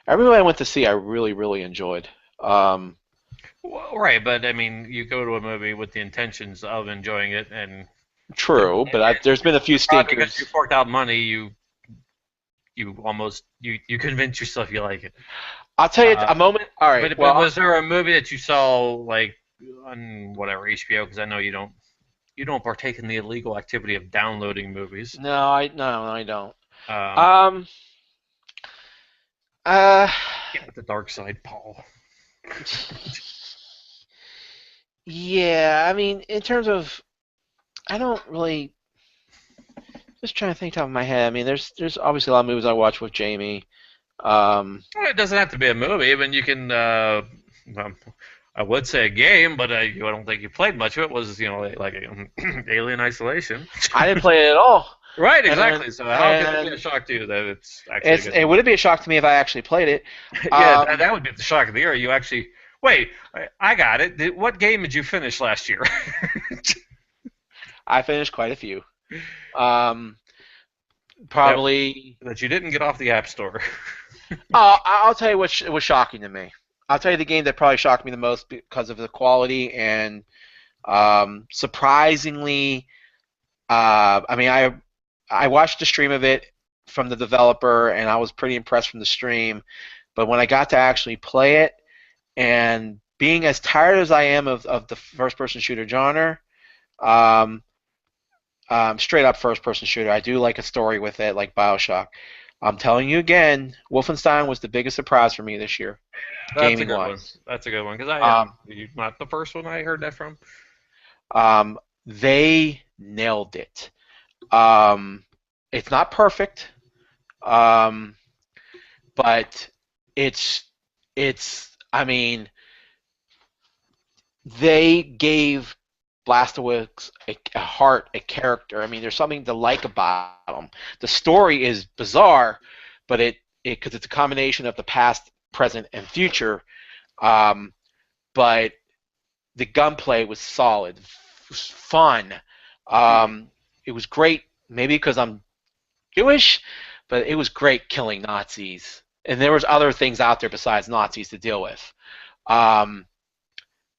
every movie I went to see, I really, really enjoyed. Well, right, but I mean, you go to a movie with the intentions of enjoying it, and true, but there's been a few stinkers. Because you forked out money, you convince yourself you like it. I'll tell you a moment. All right. But was there a movie that you saw like on whatever HBO? Because I know you don't partake in the illegal activity of downloading movies. No, I don't. Get with the dark side, Paul. Yeah, I mean, in terms of, I don't really. Just trying to think top of my head. I mean, there's obviously a lot of movies I watch with Jamie. Well, it doesnn't have to be a movie. I mean, you can. I would say a game, but I don't think you played much of it. Was like Alien Isolation? I didn't play it at all. Right, exactly. So how can it be a shock to you that it's actually? It would be a shock to me if I actually played it. Yeah, that would be the shock of the year. You actually wait. I got it. What game did you finish last year? I finished quite a few. Probably that you didn't get off the App Store. I'll tell you what was shocking to me. I'll tell you the game that probably shocked me the most because of the quality and surprisingly, I mean, I watched the stream of it from the developer and I was pretty impressed from the stream. But when I got to actually play it, and being as tired as I am of the first-person shooter genre, straight up first-person shooter, I do like a story with it, like BioShock. I'm telling you again, Wolfenstein was the biggest surprise for me this year, That's a gaming good one. wise. That's a good one because I Um, am not the first one I heard that from. they nailed it. Um, it's not perfect, um, but it's I mean, they gave Blastowicz a heart, a character. I mean, there's something to like about them. The story is bizarre, but it because it's a combination of the past, present, and future. Um, but the gunplay was solid, it was fun. Um, it was great. Maybe because I'm Jewish, but it was great killing Nazis. And there was other things out there besides Nazis to deal with. Um,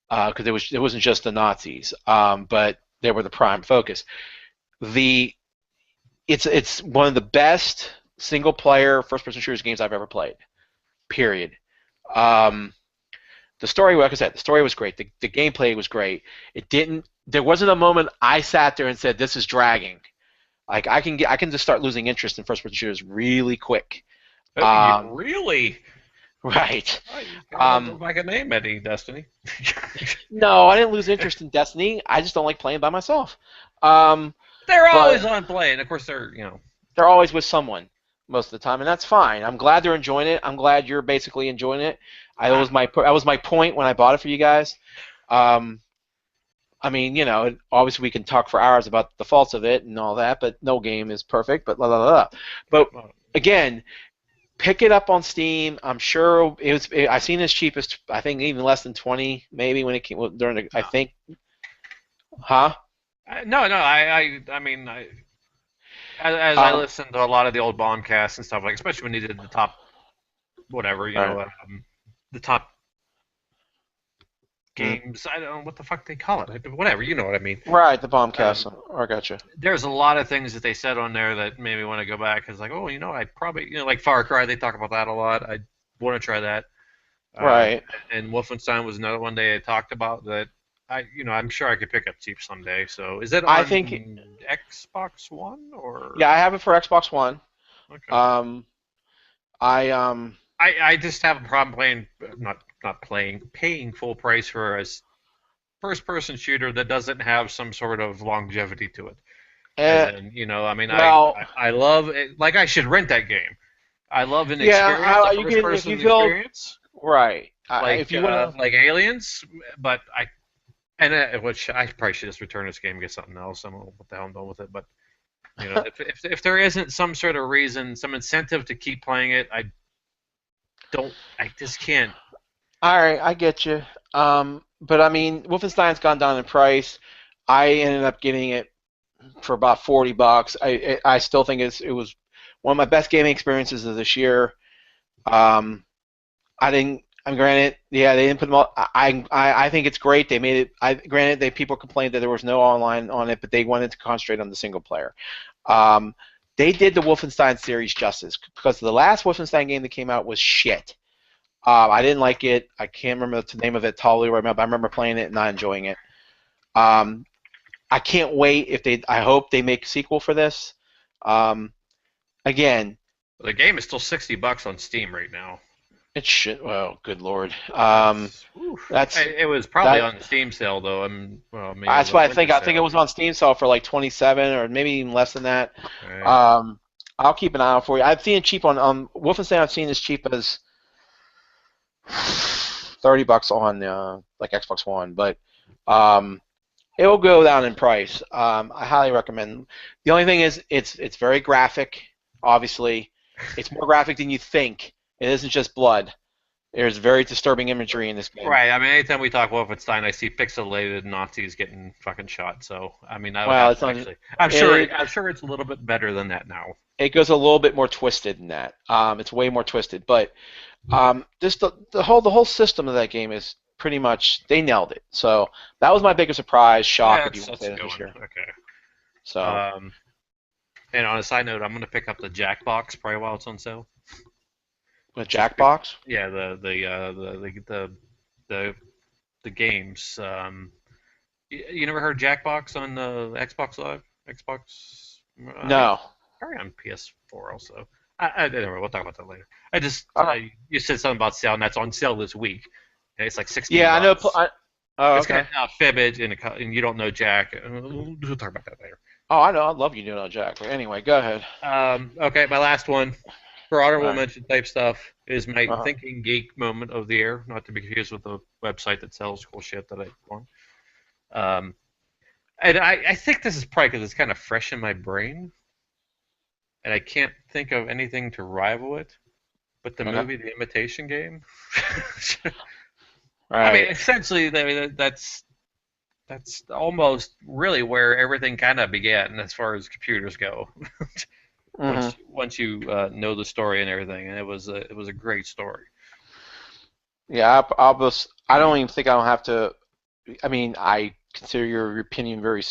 because it wasn't just the Nazis, but they were the prime focus. The it's one of the best single player first person shooters games I've ever played. Period. Um, the story, like I said, the story was great. The gameplay was great. It didn't. There wasn't a moment I sat there and said this is dragging. Like I can just start losing interest in first person shooters really quick. Oh, Um, really? right. Oh, you gotta have Um, like a name, Eddie Destiny. no, I didn't lose interest in Destiny. I just don't like playing by myself. Um, They're always but on play, and of course they're. they're always with someone most of the time, and that's fine. I'm glad they're enjoying it. I'm glad you're basically enjoying it. That was my point when I bought it for you guys. Um, I mean, obviously we can talk for hours about the faults of it and all that, but no game is perfect. But la la la. But again, pick it up on Steam. I'm sure I've seen as cheap as I think even less than 20, maybe when it came during the. I think, huh? No, no. I mean, as I Um, listened to a lot of the old Bombcasts and stuff, like especially when he did the top, whatever, all right. the top Mm. games. I don't know what the fuck they call it. Whatever, you know what I mean. Right, the bomb Um, castle. I gotcha. there's a lot of things that they said on there that made me want to go back. Cause like, oh, I probably, like Far Cry, they talk about that a lot. I want to try that. Um, Right. and Wolfenstein was another one they had talked about that I'm sure I could pick up cheap someday. So is it I think, on Xbox One or? yeah, I have it for Xbox One. Okay. Um, I. I just have a problem not playing, paying full price for a first person shooter that doesn't have some sort of longevity to it. As Eh, in, I mean, well, I love it. Like I should rent that game. I love an yeah, experience, a you first can if you person feel experience, right. If you want to, like Aliens, but which I probably should just return this game and get something else. I don't know what the hell I'm doing with it, but if there isn't some sort of reason, some incentive to keep playing it, I just can't. all right, I get you. But I mean, Wolfenstein's gone down in price. I ended up getting it for about $40. I still think it was one of my best gaming experiences of this year. Um, I didn't. I'm granted, yeah, they didn't put them all. I think it's great. They made it. Granted, people complained that there was no online on it, but they wanted to concentrate on the single player. Um, they did the Wolfenstein series justice because the last Wolfenstein game that came out was shit. I didn't like it. I can't remember the name of it totally right now, but I remember playing it and not enjoying it. Um, I can't wait if they. I hope they make a sequel for this. Um, again, The game is still $60 on Steam right now. it should. Oh, good lord. That's oof. That's It was probably that. on the Steam sale though. Well, maybe That's the what I winter think. I think it sale. was on Steam sale for like 27 or maybe even less than that. Right. Um, I'll keep an eye out for you. I've seen it cheap on Wolfenstein. I've seen as cheap as $30 on like Xbox One, but um, it will go down in price. I highly recommend. The only thing is, it's very graphic. Obviously, it's more graphic than you think. It isn't just blood. There's very disturbing imagery in this game. Right. I mean, anytime we talk Wolfenstein, I see pixelated Nazis getting fucking shot. So, I mean, I would Well, have it's to not. actually. It, I'm sure it's a little bit better than that now. it goes a little bit more twisted than that. It's way more twisted, but just the whole system of that game is pretty much they nailed it. So that was my biggest surprise, shock, Yeah, if you want to that's say a that good this one. year. Okay. So Um, and on a side note, I'm gonna pick up the Jackbox probably while it's on sale. with Just be, Jackbox, yeah, the the games. You never heard Jackbox on Xbox Live? Xbox? I think no. it's probably on PS4 also. Anyway, we'll talk about that later. I just Uh, you said something about sale, and that's on sale this week. And it's like 16 yeah, I know. bucks. Oh, It's got okay. Fibbage and you don't know Jack. We'll talk about that later. Oh, I know. I love you doing on Jack. Anyway, go ahead. Okay, my last one for All honorable right. mention type stuff is my Uh-huh. thinking geek moment of the year, not to be confused with the website that sells cool shit that I want. Um, and I think this is probably because it's kind of fresh in my brain, and I can't think of anything to rival it. But the Okay. movie, The Imitation Game. I mean, Right. essentially, that's almost really where everything kind of began as far as computers go. Mm-hmm. Once you know the story and everything, and it was a great story. Yeah, I don't even think I don't have to. I mean, I consider your opinion very,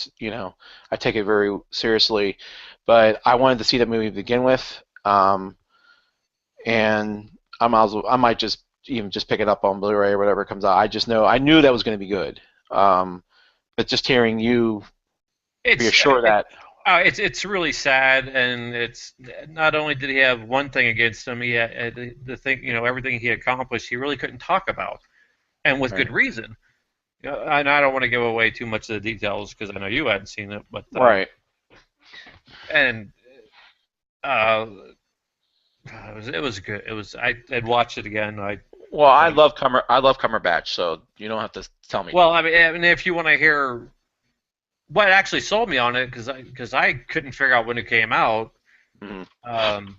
I take it very seriously, but I wanted to see that movie to begin with, and I might just even just pick it up on Blu-ray or whatever comes out. I knew that was going to be good, but just hearing you It's reassure that, it's really sad, and it's not only did he have one thing against him, he had the thing, everything he accomplished, he really couldn't talk about, and with good right, reason. And I don't want to give away too much of the details because I know you hadn't seen it, but right. and uh, it was good. I'd watch it again. Well, I I love Cumberbatch, so you don't have to tell me. well, I mean, if you want to hear what actually sold me on it, because I couldn't figure out when it came out. Mm-hmm. Um,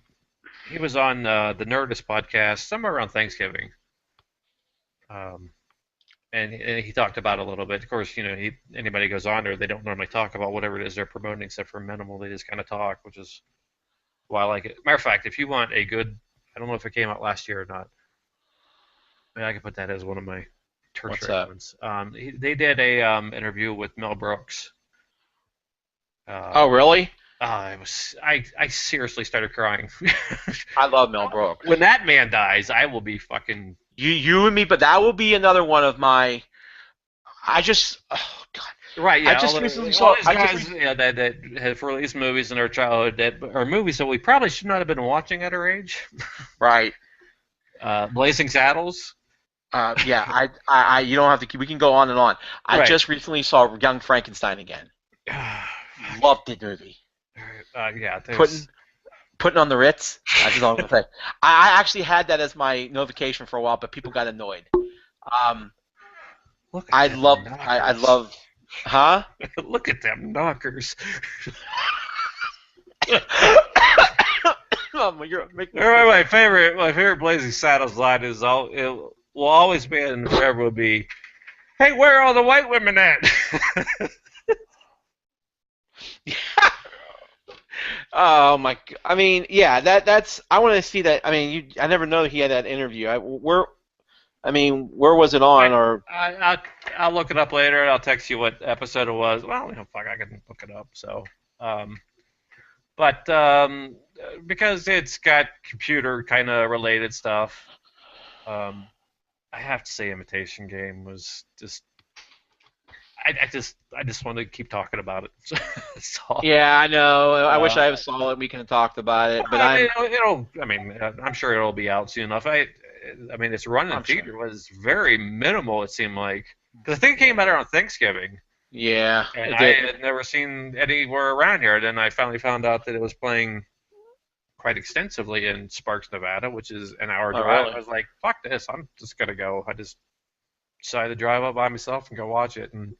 he was on the Nerdist podcast somewhere around Thanksgiving, um, and he talked about it a little bit. Of course, anybody goes on there, they don't normally talk about whatever it is they're promoting, except for minimal. They just kind of talk, which is why I like it. Matter of fact, if you want a good, I don't know if it came out last year or not. I mean, I can put that as one of my What's tertiary that? ones. They did a interview with Mel Brooks. Oh, Um, really? I seriously started crying. I love Mel Brooks. When that man dies, I will be fucking. You and me, but that will be another one of my. I just, oh God, Right, I yeah. just recently All saw. these guys that have released movies in our childhood that are movies that we probably should not have been watching at our age. Right. Blazing Saddles. Yeah. You don't have to. We can go on and on. I Right. just recently saw Young Frankenstein again. Loved the movie. Yeah, Putting there's. putting on the Ritz. I just don't say. I actually had that as my notification for a while, but people got annoyed. Um, Look at them I knockers. love, huh? Look at them knockers. You're making me sick. My favorite Blazing Saddles line is it will always be and forever will be. Hey, where are all the white women at? Oh my! I mean, yeah, that's. I want to see that. I mean, I never know he had that interview. I mean, where was it I, on? Or I'll look it up later. And I'll text you what episode it was. Well, fuck, I can look it up. So, um, but because it's got computer kind of related stuff, um, I have to say, Imitation Game was just. I just wanted to keep talking about it. That's all. yeah, I know. I wish Uh, I saw it. We could have talked about it, but I mean, I'm sure it'll be out soon enough. I mean, its run in I'm sure. theater was very minimal. It seemed like because I think it came out around Thanksgiving, Yeah, and it I did. had never seen anywhere around here. Then I finally found out that it was playing quite extensively in Sparks, Nevada, which is an hour Oh, drive. I really? was like, "Fuck this! I'm just gonna go." I just decided to drive up by myself and go watch it, and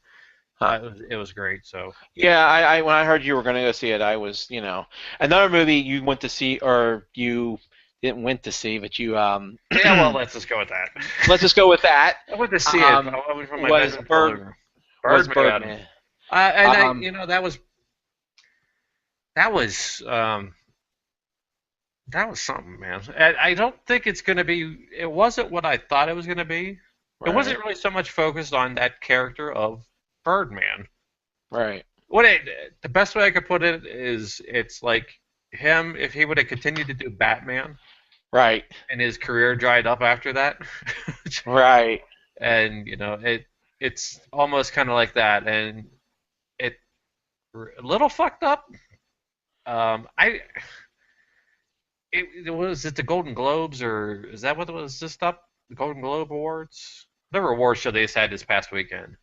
Huh. it was great. So Yeah, I when I heard you were going to go see it, I was, another movie you went to see, or you didn't went to see, but you yeah, well, let's just go with that. let's just go with that. I went to see it. Um, I went from my was bedroom to the living room. Birdman. Birdman. And Um, that was that was something, man. I don't think it's gonna be. It wasn't what I thought it was gonna be. It wasn't right, really so much focused on that character of Birdman. right, The best way I could put it is it's like him if he would have continued to do Batman right, and his career dried up after that. right. And it's almost kind of like that, and it a little fucked up. I Was it the Golden Globes, or is that what it was just up? The Golden Globe Awards? Whatever award show they just had this past weekend.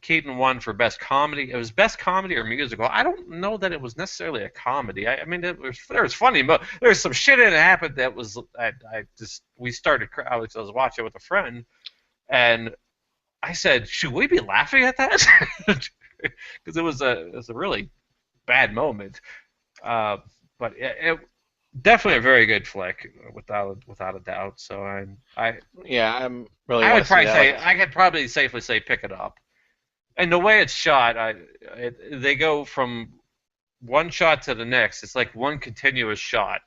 Keaton won for best comedy. It was best comedy or musical. I don't know that it was necessarily a comedy. I mean, there was funny, but there was some shit in it that happened that was I just we started. I was watching with a friend, and I said, "Should we be laughing at that?" Because it was a really bad moment. But it definitely a very good flick, without a doubt. So Yeah, I'm really I want would to see probably that. say I could probably safely say pick it up. And the way it's shot, they go from one shot to the next. It's like one continuous shot.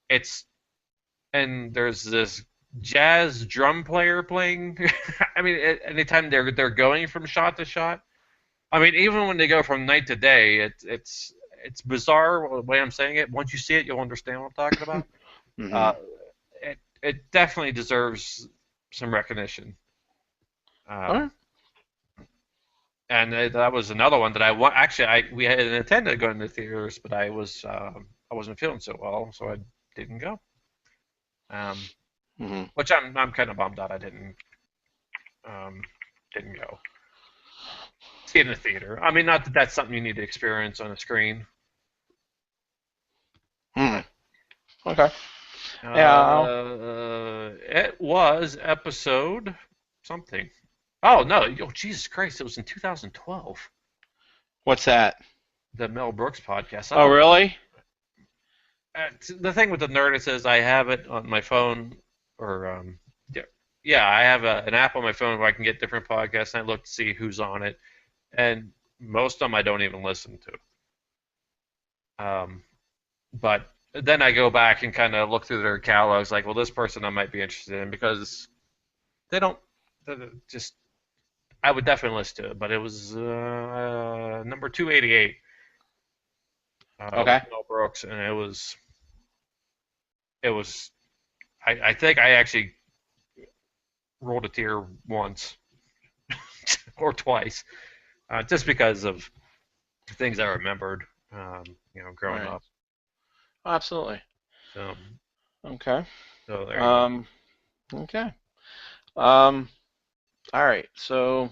It's and there's this jazz drum player playing. I mean, anytime they're going from shot to shot. I mean, even when they go from night to day, it's bizarre the way I'm saying it. Once you see it, you'll understand what I'm talking about. Mm-hmm. Uh, it definitely deserves some recognition. All Um, right. and that was another one that I want. Actually, we had intended going to the theaters, but I wasn't feeling so well, so I didn't go. Um, Mm-hmm. which I'm kind of bummed out I um, didn't go see it in the theater. I mean, not that that's something you need to experience on a screen. Mm. Okay. Yeah. It was episode something. Oh no! Oh Jesus Christ! It was in 2012. What's that? The Mel Brooks podcast. I Oh, don't. really? The thing with the Nerd, it says I have it on my phone, or yeah, yeah, I have an app on my phone where I can get different podcasts, and I look to see who's on it, and most of them I don't even listen to. But then I go back and kind of look through their catalogs, like, well, this person I might be interested in because they don't just. I would definitely listen to it, but it was number 288 with Okay. Mel Brooks, and it was. I think I actually rolled a tear once or twice, just because of things I remembered, All growing right. up. Absolutely. So, Okay. so there you go. Um. Okay. Um. All right. So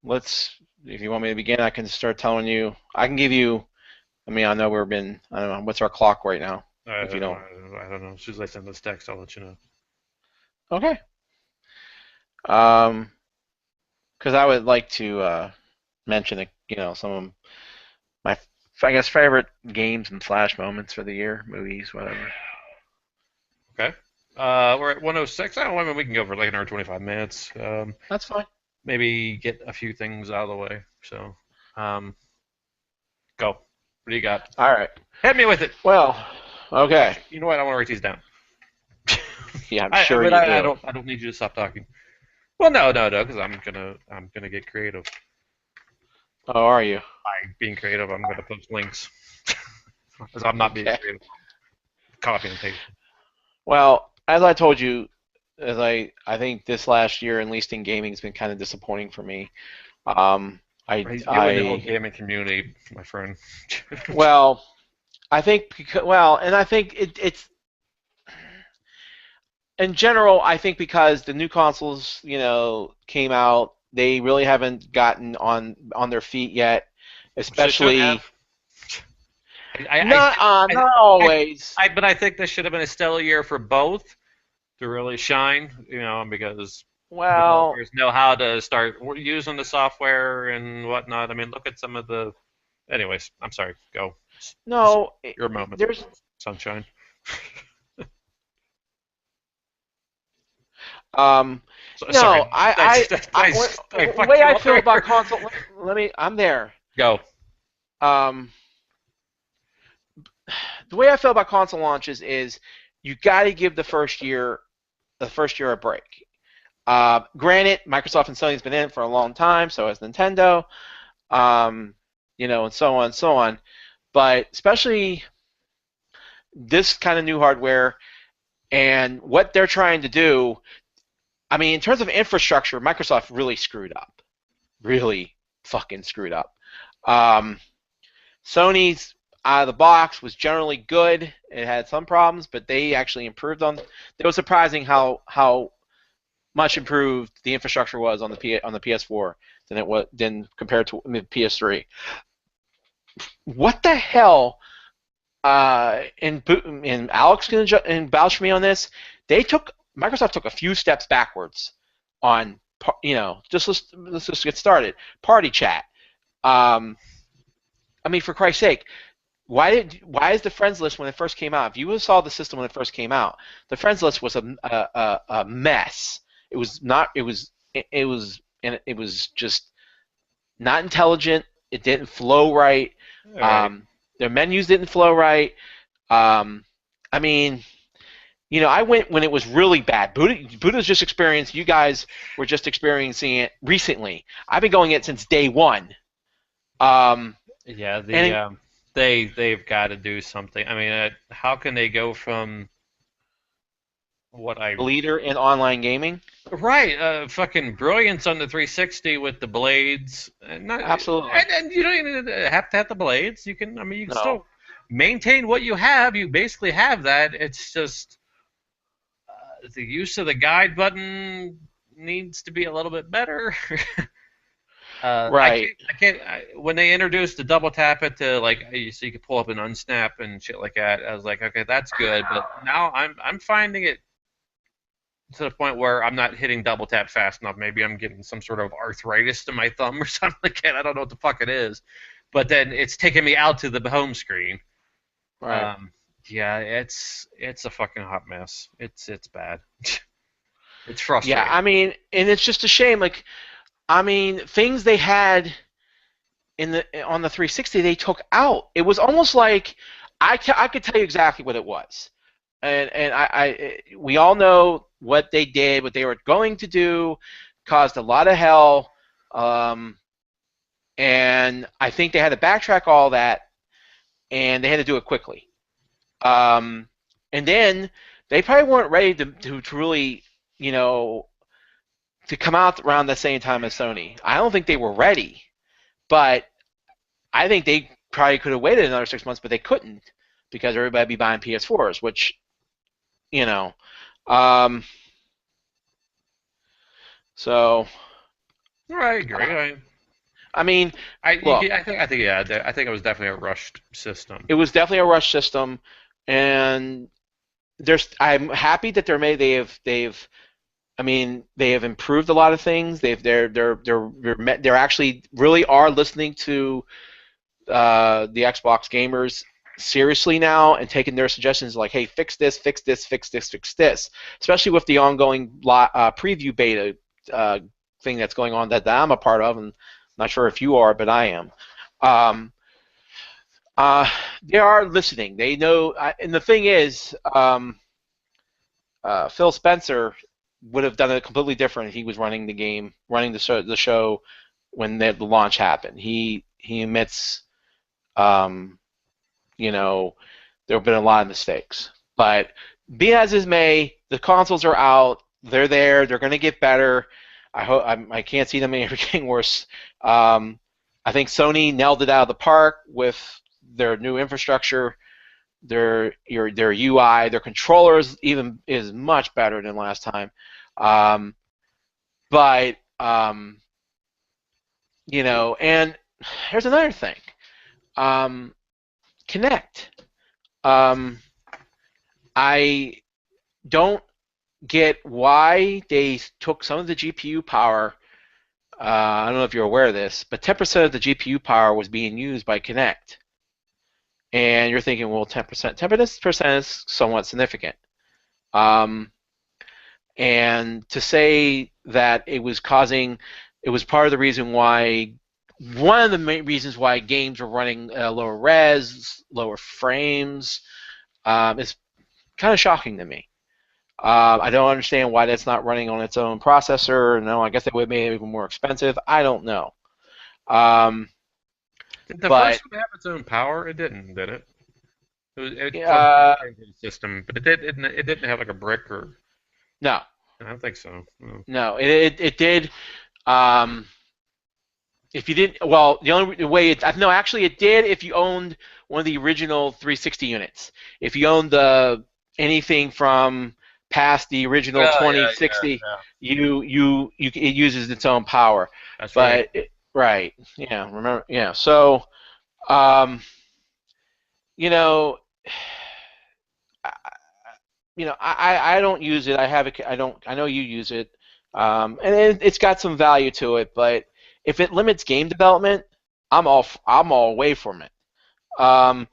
let's. If you want me to begin, I can start telling you. I can give you. I mean, I know we've been. I don't know. What's our clock right now? If you don't. I don't know. As soon as I send this text, I'll let you know. Okay. Um. Because I would like to mention, some of my, I guess, favorite games and flash moments for the year, movies, whatever. Okay. We're at 106. I don't know. I mean, we can go for like another 25 minutes. That's fine. Maybe get a few things out of the way. So, um, go. What do you got? All right. Hit me with it. Well, okay. You know what? I want to write these down. Yeah, I'm sure you I do. don't need you to stop talking. Well, no, because I'm gonna get creative. Oh, are you? By being creative, I'm gonna post links. Because I'm not being Okay. creative. Copy and paste. Well, as I told you, I think this last year, at least in gaming, has been kind of disappointing for me. Um, Right, you and the whole gaming community, my friend. well, I think and I think it's in general. I think because the new consoles, came out, they really haven't gotten on their feet yet, Should especially. have. Not always. But I think this should have been a stellar year for both to really shine, because Well, developers know how to start using the software and whatnot. I mean, look at some of the. Anyways, I'm sorry. Go. no, Your moment, there's sunshine. Sorry. no. The way I feel about console. I'm there. Go. Um, the way I feel about console launches is you got to give the first year a break. Granted, Microsoft and Sony's been in it for a long time, so has Nintendo, and so on and so on. But especially this kind of new hardware and what they're trying to do, I mean, in terms of infrastructure, Microsoft really screwed up. Really fucking screwed up. Sony's, out of the box was generally good. It had some problems, but they actually improved on. It was surprising how much improved the infrastructure was on the PS4 than compared to the PS3. What the hell? And Alex can vouch for me on this. Microsoft took a few steps backwards on let's just get started. Party chat. I mean, for Christ's sake, why is the friends list when it first came out? If you saw the system when it first came out, the friends list was a mess. It was not. It was just not intelligent. It didn't flow right. Right. Their menus didn't flow right. I mean, I went when it was really bad. Buddha's just experienced. You guys were just experiencing it recently. I've been going it since day one. Yeah, they've got to do something. I mean, how can they go from what I leader in online gaming? right, fucking brilliance on the 360 with the blades, Absolutely. and you don't even have to have the blades. You can, I mean, you can No. still maintain what you have. You basically have that. It's just the use of the guide button needs to be a little bit better. Right. When they introduced the double tap it to so you could pull up an unsnap and shit like that, I was like, okay, that's good. But now I'm finding it to the point where I'm not hitting double tap fast enough. Maybe I'm getting some sort of arthritis to my thumb or something like that. I don't know what the fuck it is. But then it's taking me out to the home screen. Right. Yeah, it's a fucking hot mess. It's bad. It's frustrating. Yeah, I mean, and it's just a shame. Things they had on the 360 they took out. It was almost like I could tell you exactly what it was, and we all know what they did, what they were going to do, caused a lot of hell, and I think they had to backtrack all that, and they had to do it quickly, and then they probably weren't ready to really, to come out around the same time as Sony. I don't think they were ready, but I think they probably could have waited another 6 months, but they couldn't because everybody would be buying PS4s, which, so. I agree. I mean, look, I think yeah, I think it was definitely a rushed system. it was definitely a rush system, and I'm happy that they have improved a lot of things. They're actually really are listening to the Xbox gamers seriously now and taking their suggestions like, hey, fix this, fix this, fix this, fix this. Especially with the ongoing preview beta thing that's going on that I'm a part of, and I'm not sure if you are, but I am. They are listening. They know, and the thing is, Phil Spencer would have done it completely different if he was running the show when the launch happened. He admits, there have been a lot of mistakes. But be as is may, the consoles are out. They're there. They're going to get better. I can't see them getting worse. I think Sony nailed it out of the park with their new infrastructure. Their UI, their controllers even is much better than last time. But and here's another thing. Kinect. I don't get why they took some of the GPU power. I don't know if you're aware of this, but 10% of the GPU power was being used by Kinect. And you're thinking, well, 10% is somewhat significant. And to say that it was part of the reason why, one of the main reasons why games were running lower res, lower frames, is kind of shocking to me. I don't understand why that's not running on its own processor. No, I guess that would have made it even more expensive. I don't know. Did the first one have its own power? It didn't, did it? It plugged into the system, but it didn't have like a brick or. No. I don't think so. No, it did. If you didn't, well, the only way no, actually it did if you owned one of the original 360 units. If you owned anything from past the original Oh yeah, 2060, yeah. it uses its own power. That's right. But right, yeah, remember, yeah. So, um, you know, I, I don't use it. I have it. I don't. I know you use it, and it's got some value to it. But if it limits game development, I'm all away from it. Um,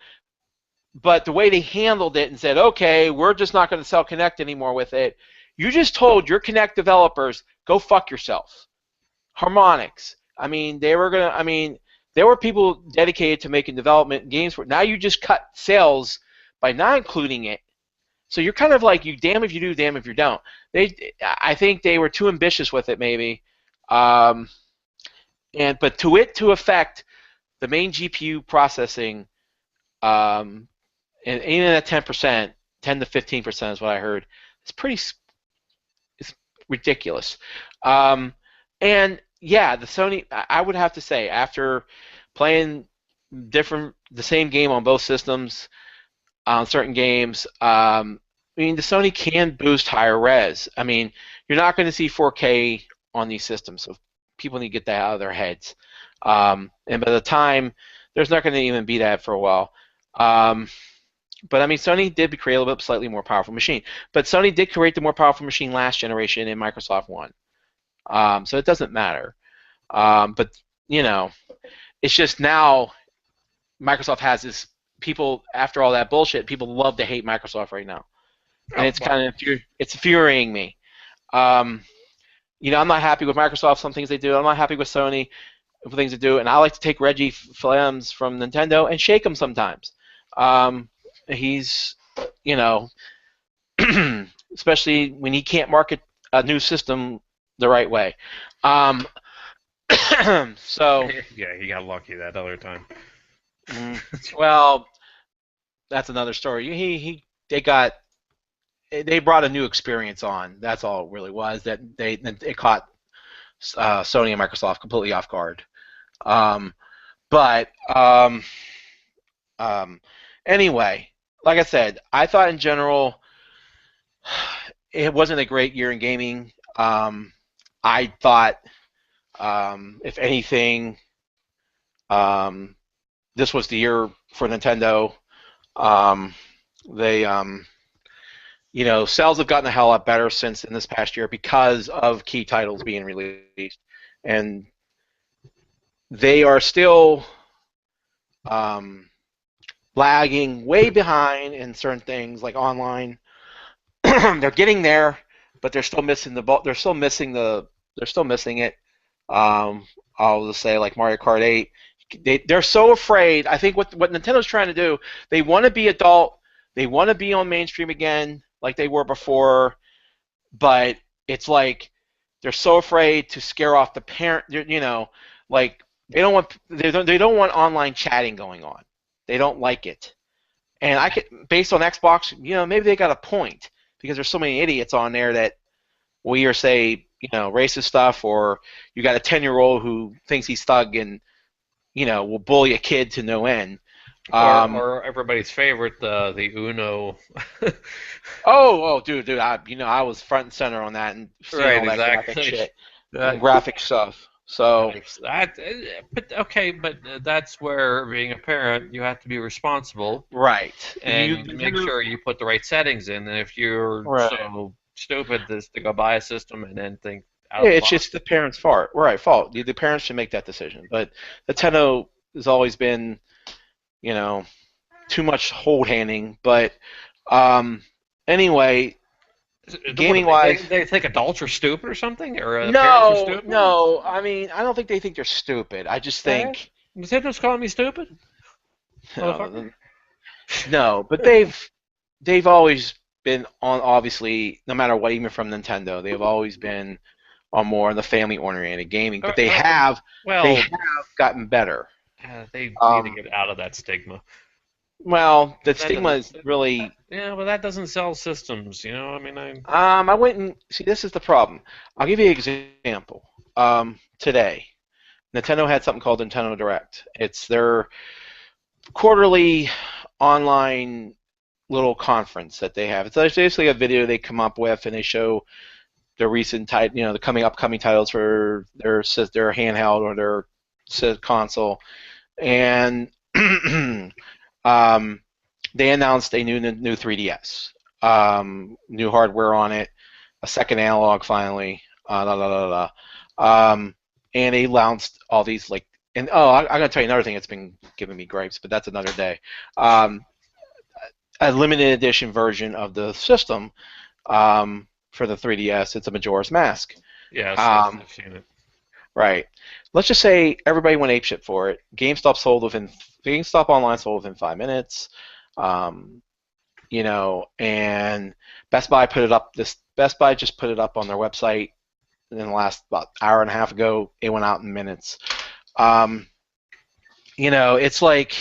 but the way they handled it and said, okay, we're just not going to sell Kinect anymore with it. You just told your Kinect developers, go fuck yourself. Harmonix. I mean, they were gonna. I mean, there were people dedicated to making development games for. Now you just cut sales by not including it. So you're kind of like, you damn if you do, damn if you don't. I think they were too ambitious with it, maybe. But to affect the main GPU processing, and even at 10%, 10 to 15% is what I heard. It's ridiculous. And yeah, the Sony. I would have to say, after playing the same game on both systems, on certain games, I mean, the Sony can boost higher res. I mean, you're not going to see 4K on these systems, so people need to get that out of their heads. And by the time, there's not going to even be that for a while. But I mean, Sony did create a little bit slightly more powerful machine. But Sony did create the more powerful machine last generation, and Microsoft won. So it doesn't matter. But you know, it's just now Microsoft has this. People, after all that bullshit, people love to hate Microsoft right now, and it's kind of it's infuriating me. I'm not happy with Microsoft, some things they do. I'm not happy with Sony, for things they do, and I like to take Reggie Fils from Nintendo and shake him sometimes. He's, especially when he can't market a new system the right way. So Yeah, he got lucky that other time. Well, that's another story. They brought a new experience on. That's all it really was. That it caught Sony and Microsoft completely off guard. But anyway, like I said, I thought in general it wasn't a great year in gaming. I thought, if anything, this was the year for Nintendo. They, sales have gotten a hell lot better since in this past year because of key titles being released, and they are still lagging way behind in certain things like online. They're getting there, but they're still missing the ball. They're still missing it. I'll just say, like Mario Kart 8. They're so afraid. I think what Nintendo's trying to do, they want to be adult. They want to be on mainstream again, like they were before. But it's like they're so afraid to scare off the parent. Like they don't want online chatting going on. They don't like it. And based on Xbox, maybe they got a point because there's so many idiots on there that will either say racist stuff, or you got a 10-year-old who thinks he's thug and will bully a kid to no end. Or everybody's favorite, the Uno. Dude, I was front and center on that and seeing Right, all that exactly. graphic shit and graphic stuff. So but that's where, being a parent, you have to be responsible, right, and make sure you put the right settings in. And if you're so stupid as to go buy a system and then think, it's just the parents' fault. Right, fault. The parents should make that decision. But Nintendo has always been, too much hold-handing. But anyway, gaming-wise, they think adults are stupid or something, or parents are stupid? No. I mean, I don't think they think they're stupid. I just think Nintendo's calling me stupid. No, but they've always been on. Obviously, no matter what, even from Nintendo, they've always been on more the family-oriented gaming. But they have gotten better. They need to get out of that stigma. Well, the stigma is really. Yeah, but that doesn't sell systems, I mean, I went and see. This is the problem. I'll give you an example. Today, Nintendo had something called Nintendo Direct. It's their quarterly online little conference that they have. It's basically a video they come up with, and they show their recent the upcoming titles for their handheld or their console, and they announced a new 3DS, new hardware on it, a second analog finally, and they announced all these and I'm gonna tell you another thing that's been giving me gripes, but that's another day. Um, a limited edition version of the system for the 3DS. It's a Majora's Mask. Yes, Um, I've seen it. right. Let's just say everybody went apeshit for it. GameStop Online sold within 5 minutes. Um, and Best Buy put it up. Best Buy just put it up on their website in the last about hour and a half ago. It went out in minutes. It's like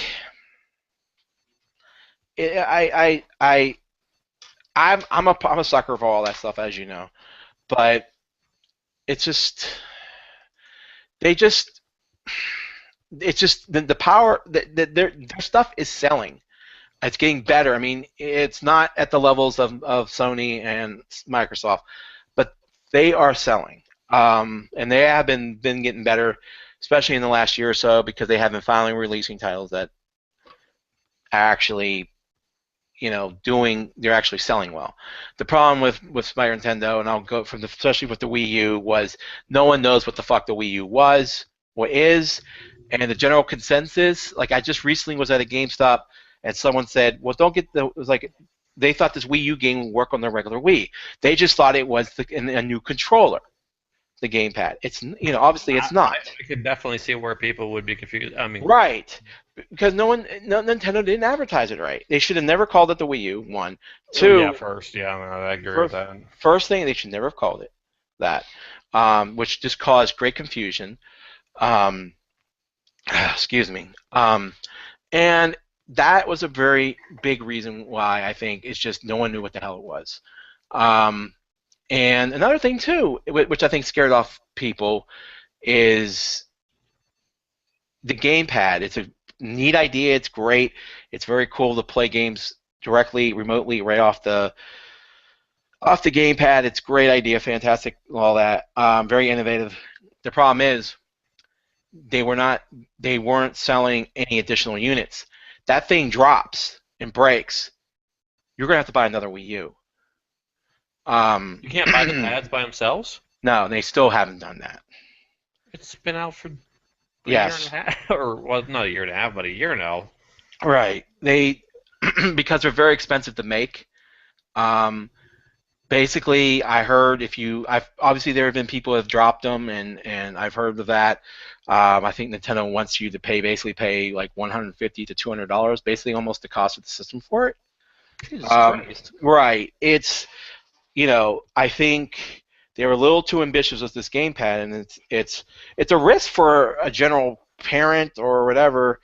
I'm a sucker for all that stuff, as you know, but it's just they just it's just the power that their stuff is selling. It's getting better. I mean, it's not at the levels of Sony and Microsoft, but they are selling, and they have been getting better, especially in the last year or so, because they have been finally releasing titles that are actually they're actually selling well. The problem with Super Nintendo, and I'll go from especially with the Wii U, was no one knows what the fuck the Wii U was, what is, and the general consensus. Like, I just recently was at a GameStop, and someone said, "Well, don't get the." It was like they thought this Wii U game would work on their regular Wii. They just thought it was a new controller, the gamepad. It's obviously it's not. I could definitely see where people would be confused. I mean, Right. Because Nintendo didn't advertise it right. They should have never called it the Wii U. One, yeah, two. first, yeah, I agree with that. First thing, they should never have called it that, which just caused great confusion. Um, excuse me. And that was a very big reason why I think it's just no one knew what the hell it was. And another thing too, which I think scared off people, is the gamepad. It's a neat idea. It's great. It's very cool to play games directly, remotely, right off the gamepad. It's a great idea, fantastic, all that. Very innovative. The problem is they weren't selling any additional units. That thing drops and breaks. You're gonna have to buy another Wii U. You can't buy the pads by themselves? No, they still haven't done that. It's been out for a Yes. year and a half, or well, not a year and a half, but a year now. Right. They because they're very expensive to make. Basically, I heard obviously there have been people who have dropped them, and I've heard of that. I think Nintendo wants you to basically pay like $150 to $200, basically almost the cost of the system for it. Jesus Christ. Right. I think they were a little too ambitious with this gamepad, and it's a risk for a general parent or whatever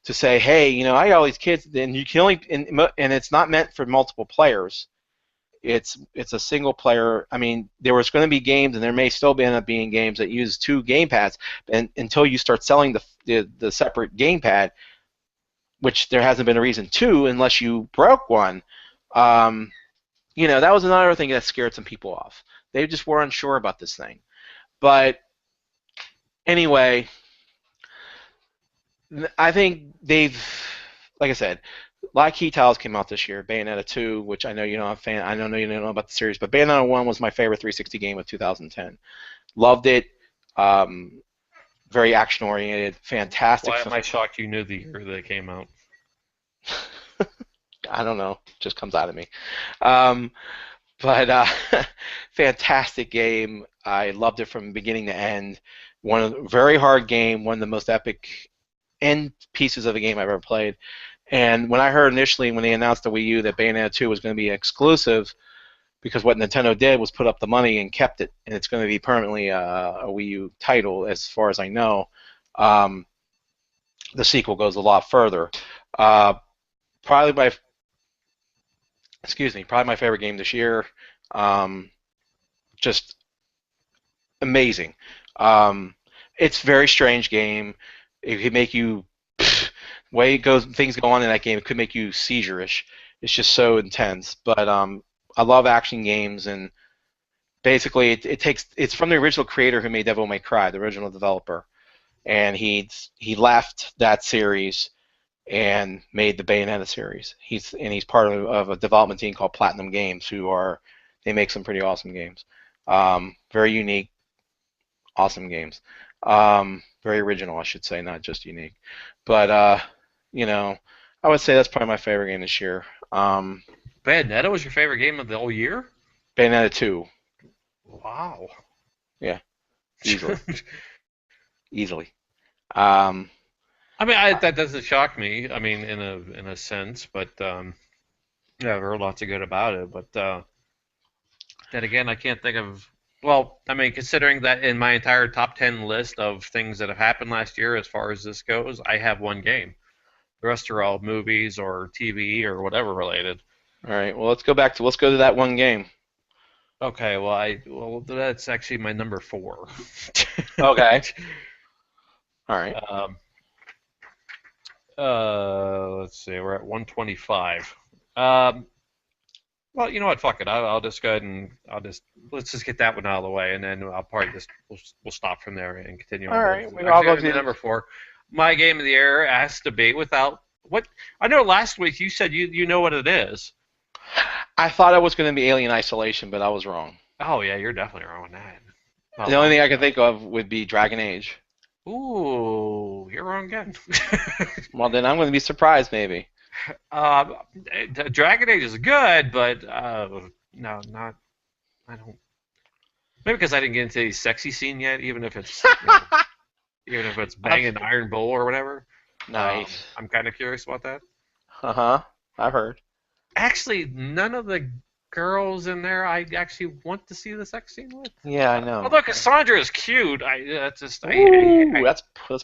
to say, hey, I got all these kids, and you can only and it's not meant for multiple players. It's a single player. I mean, there was going to be games, and there may still end up being games that use two gamepads, and until you start selling the separate gamepad, which there hasn't been a reason to, unless you broke one. That was another thing that scared some people off. They just were unsure about this thing. But anyway, I think like I said, a lot of key titles came out this year. Bayonetta 2, which I know you're not a fan. I don't know you don't know about the series, but Bayonetta 1 was my favorite 360 game of 2010. Loved it. Very action oriented, fantastic. Why am I shocked you knew the year that it came out? I don't know, just comes out of me. But fantastic game. I loved it from beginning to end. Very hard game, one of the most epic end pieces of a game I've ever played. And when I heard initially when they announced the Wii U that Bayonetta 2 was going to be exclusive, because what Nintendo did was put up the money and kept it, and it's going to be permanently a Wii U title, as far as I know. The sequel goes a lot further. Probably my favorite game this year. Just amazing. It's a very strange game. It could make you way it goes things go on in that game. It could make you seizure-ish. It's just so intense. But I love action games, and basically it's from the original creator who made Devil May Cry, the original developer, and he left that series and made the Bayonetta series. He's part of a development team called Platinum Games, they make some pretty awesome games. Very unique, awesome games. Very original, I should say, not just unique. But you know, I would say that's probably my favorite game this year. Bayonetta was your favorite game of the whole year? Bayonetta 2. Wow. Yeah, easily. Easily. I mean, that doesn't shock me. I mean, in a sense, but yeah, I've heard lots of good about it. But then again, I can't think of. Well, I mean, considering that in my entire top 10 list of things that have happened last year, as far as this goes, I have one game. The rest are all movies or TV or whatever related. All right. Well, let's go to that one game. Okay. Well, that's actually my number 4. Okay. All right. Let's see. We're at 125. Well, you know what? Fuck it. I'll just go ahead and let's just get that one out of the way, and then I'll probably we'll stop from there and continue. All right. I'll go to number 4. My game of the year has to be without what I know. Last week you said you know what it is. I thought it was going to be Alien Isolation, but I was wrong. Oh yeah, you're definitely wrong on that. Oh, the only thing I can think of would be Dragon Age. Ooh, you're wrong again. Well, then I'm going to be surprised, maybe. Dragon Age is good, but no, not. I don't. Maybe because I didn't get into the sexy scene yet, even if it's even if it's banging Iron Bull or whatever. Nice. I'm kind of curious about that. I've heard. Actually, none of the girls in there I actually want to see the sex scene with. Yeah, I know. Although Cassandra is cute, that's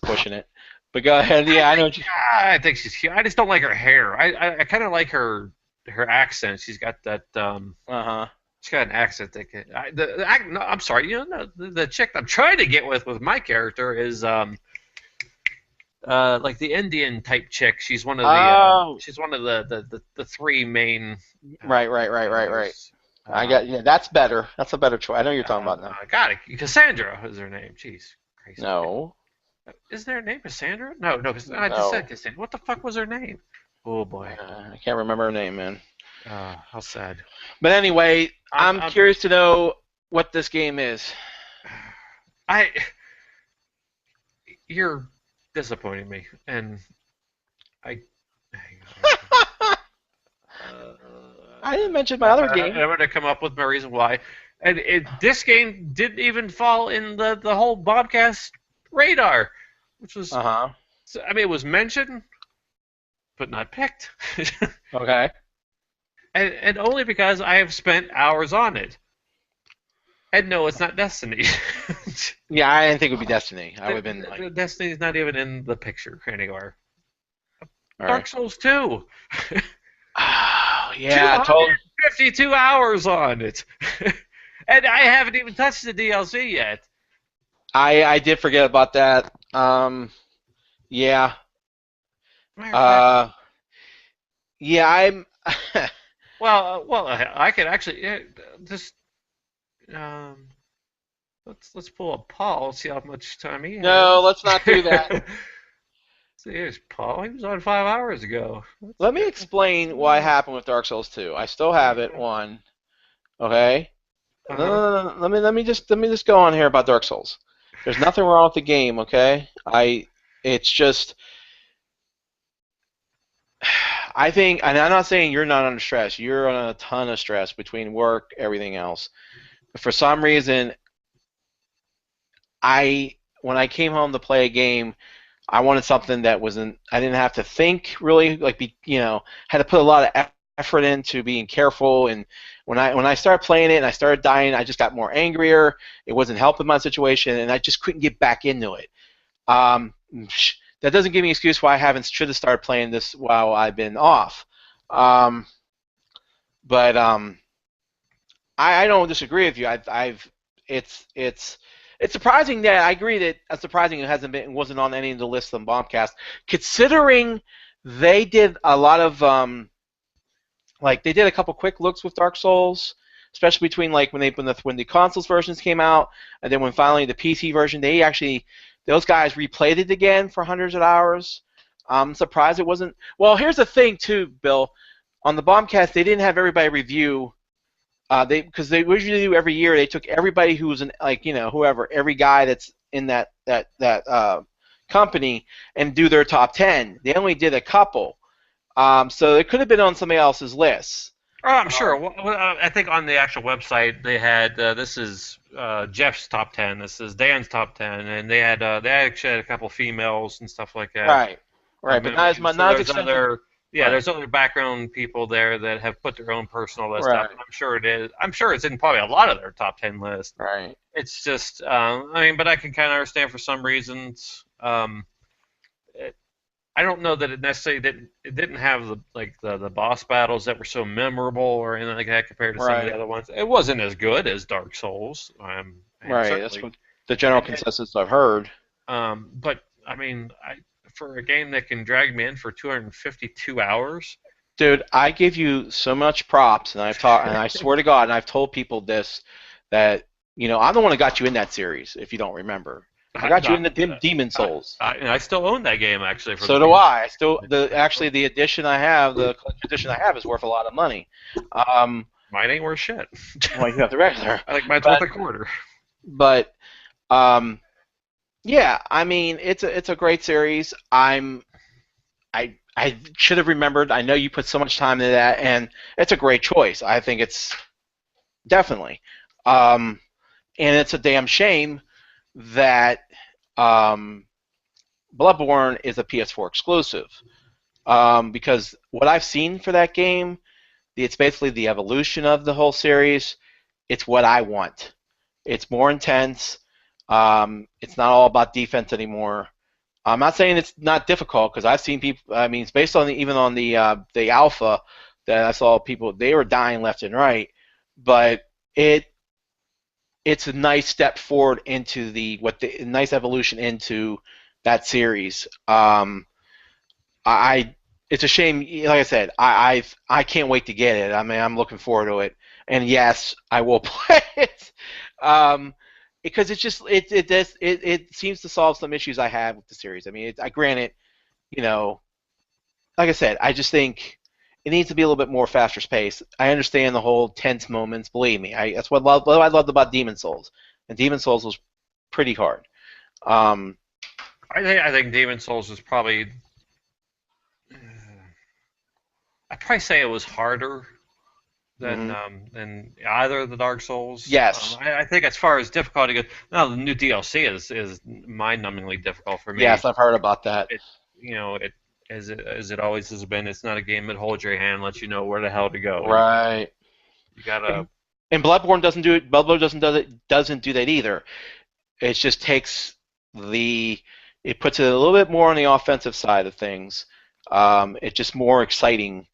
pushing it. But go ahead. Yeah, I know. I think she's cute. I just don't like her hair. I kind of like her accent. She's got that. She's got an accent that can. No, I'm sorry. You know, the chick I'm trying to get with my character is like the Indian type chick. She's one of the. She's one of the 3 main. Right. I got. Yeah, that's better. That's a better choice. I know you're talking about now. I got it. Cassandra is her name. Jeez. Crazy. No. Is there a name Cassandra? No. I just said Cassandra. What the fuck was her name? Oh boy. I can't remember her name, man. How sad. But anyway, I'm curious to know what this game is. You're disappointing me, and I didn't mention my other game. I'm going to come up with my reason why. And this game didn't even fall in the whole Bobcast radar, which was. I mean, it was mentioned, but not picked. Okay. And only because I have spent hours on it. And no, it's not Destiny. Yeah, I didn't think it would be Destiny. I would have been like... Destiny's not even in the picture anywhere. All Dark Souls 2. Oh, yeah, totally. 52 hours on it. And I haven't even touched the DLC yet. I did forget about that. Yeah. Yeah, I'm... well, I could actually just let's pull up Paul, see how much time he has. No, let's not do that. See, here's Paul. He was on 5 hours ago. Let me explain what happened with Dark Souls 2. I still have it. One, okay. No. Let me just go on here about Dark Souls. There's nothing wrong with the game, okay? It's just. I think, and I'm not saying you're not under stress. You're on a ton of stress between work, everything else. But for some reason, when I came home to play a game, I wanted something that wasn't. I didn't have to think really, had to put a lot of effort into being careful. And when I started playing it and I started dying, I just got more angrier. It wasn't helping my situation, and I just couldn't get back into it. That doesn't give me an excuse why I should have started playing this while I've been off. But I don't disagree with you. It's It's surprising that I agree that it's surprising it wasn't on any of the lists on Bombcast, considering they did a lot of like they did a couple quick looks with Dark Souls, especially between like when the consoles versions came out, and then when finally the PC version, those guys replayed it again for hundreds of hours. I'm surprised it wasn't. Well, here's the thing too, Bill. On the Bombcast, they didn't have everybody review. Because they usually do every year. They took everybody who was whoever, every guy that's in that company, and do their top 10. They only did a couple. So it could have been on somebody else's list. Oh, I'm sure. Well, I think on the actual website they had this is Jeff's top 10. This is Dan's top 10, and they actually had a couple females and stuff like that. Right. But not as extensive. There's other background people there that have put their own personal list up, and I'm sure it is. I'm sure it's in probably a lot of their top 10 lists. Right. It's just, but I can kind of understand for some reasons. I don't know that it necessarily didn't have the boss battles that were so memorable or anything like that compared to some of the other ones. It wasn't as good as Dark Souls. Right. That's what the general consensus I've heard. But I mean, for a game that can drag me in for 252 hours. Dude, I give you so much props, and and I swear to God, and I've told people this, that I'm the one that got you in that series. If you don't remember, I got you in the Demon Souls. I still own that game actually. So do I. The edition I have, the collector's edition I have, is worth a lot of money. Mine ain't worth shit. Well, you got the regular. I think mine's worth a quarter. But yeah, I mean, it's a great series. I should have remembered. I know you put so much time into that, and it's a great choice. I think it's definitely, and it's a damn shame that Bloodborne is a PS4 exclusive, because what I've seen for that game, it's basically the evolution of the whole series. It's what I want. It's more intense. It's not all about defense anymore. I'm not saying it's not difficult, because I've seen people. I mean, it's based on even on the alpha that I saw people. They were dying left and right, but it's a nice step forward into nice evolution into that series. It's a shame. Like I said, I can't wait to get it. I mean, I'm looking forward to it, and yes, I will play it. Because it seems to solve some issues I have with the series. I mean, granted, like I said, I just think it needs to be a little bit more faster paced. I understand the whole tense moments. Believe me, that's what I loved about Demon Souls, and Demon Souls was pretty hard. I think Demon Souls was probably. I'd probably say it was harder than either of the Dark Souls. Yes. I think as far as difficulty goes, now the new DLC is mind-numbingly difficult for me. Yes, I've heard about that. As it always has been, it's not a game that holds your hand and lets you know where the hell to go. Right. You gotta. And Bloodborne doesn't do it. Bloodborne doesn't do that either. It just takes it puts it a little bit more on the offensive side of things. It's just more exciting.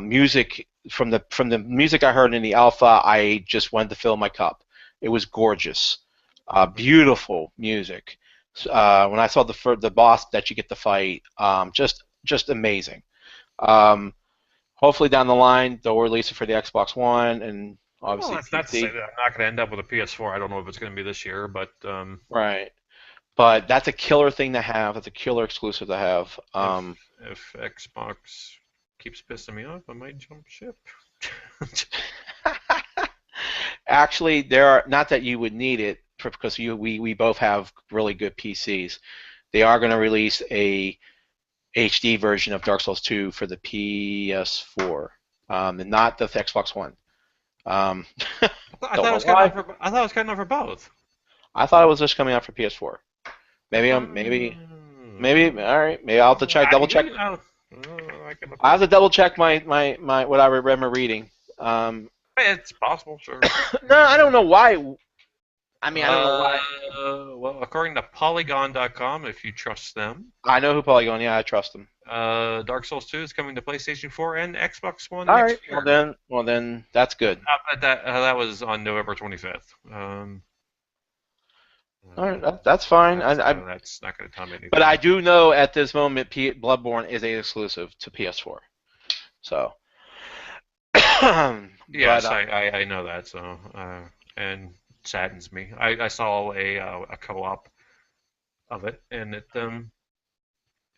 Music from the music I heard in the alpha, I just wanted to fill my cup. It was gorgeous, beautiful music. When I saw the boss that you get to fight, just amazing. Hopefully down the line they'll release it for the Xbox One and obviously that's not to say that I'm not going to end up with a PS4. I don't know if it's going to be this year, but right. But that's a killer thing to have. That's a killer exclusive to have. If Xbox keeps pissing me off, I might jump ship. Actually, there are not that you would need it because we both have really good PCs. They are going to release a HD version of Dark Souls 2 for the PS4, and not the Xbox One. I thought it was coming out for both. I thought it was just coming out for PS4. Maybe all right. Maybe I'll have to double check. I have to double check my what I remember reading. It's possible, sure. No, I don't know why. I mean, I don't know why. Well, according to Polygon.com, if you trust them. I know who Polygon. Yeah, I trust them. Dark Souls 2 is coming to PlayStation 4 and Xbox One all next right. year. Well then, that's good. That was on November 25th. All right, that's fine. That's not going to tell me anything. But I do know at this moment, Bloodborne is a exclusive to PS4. So. Yes, But I know that. So and saddens me. I saw a co-op of it, and it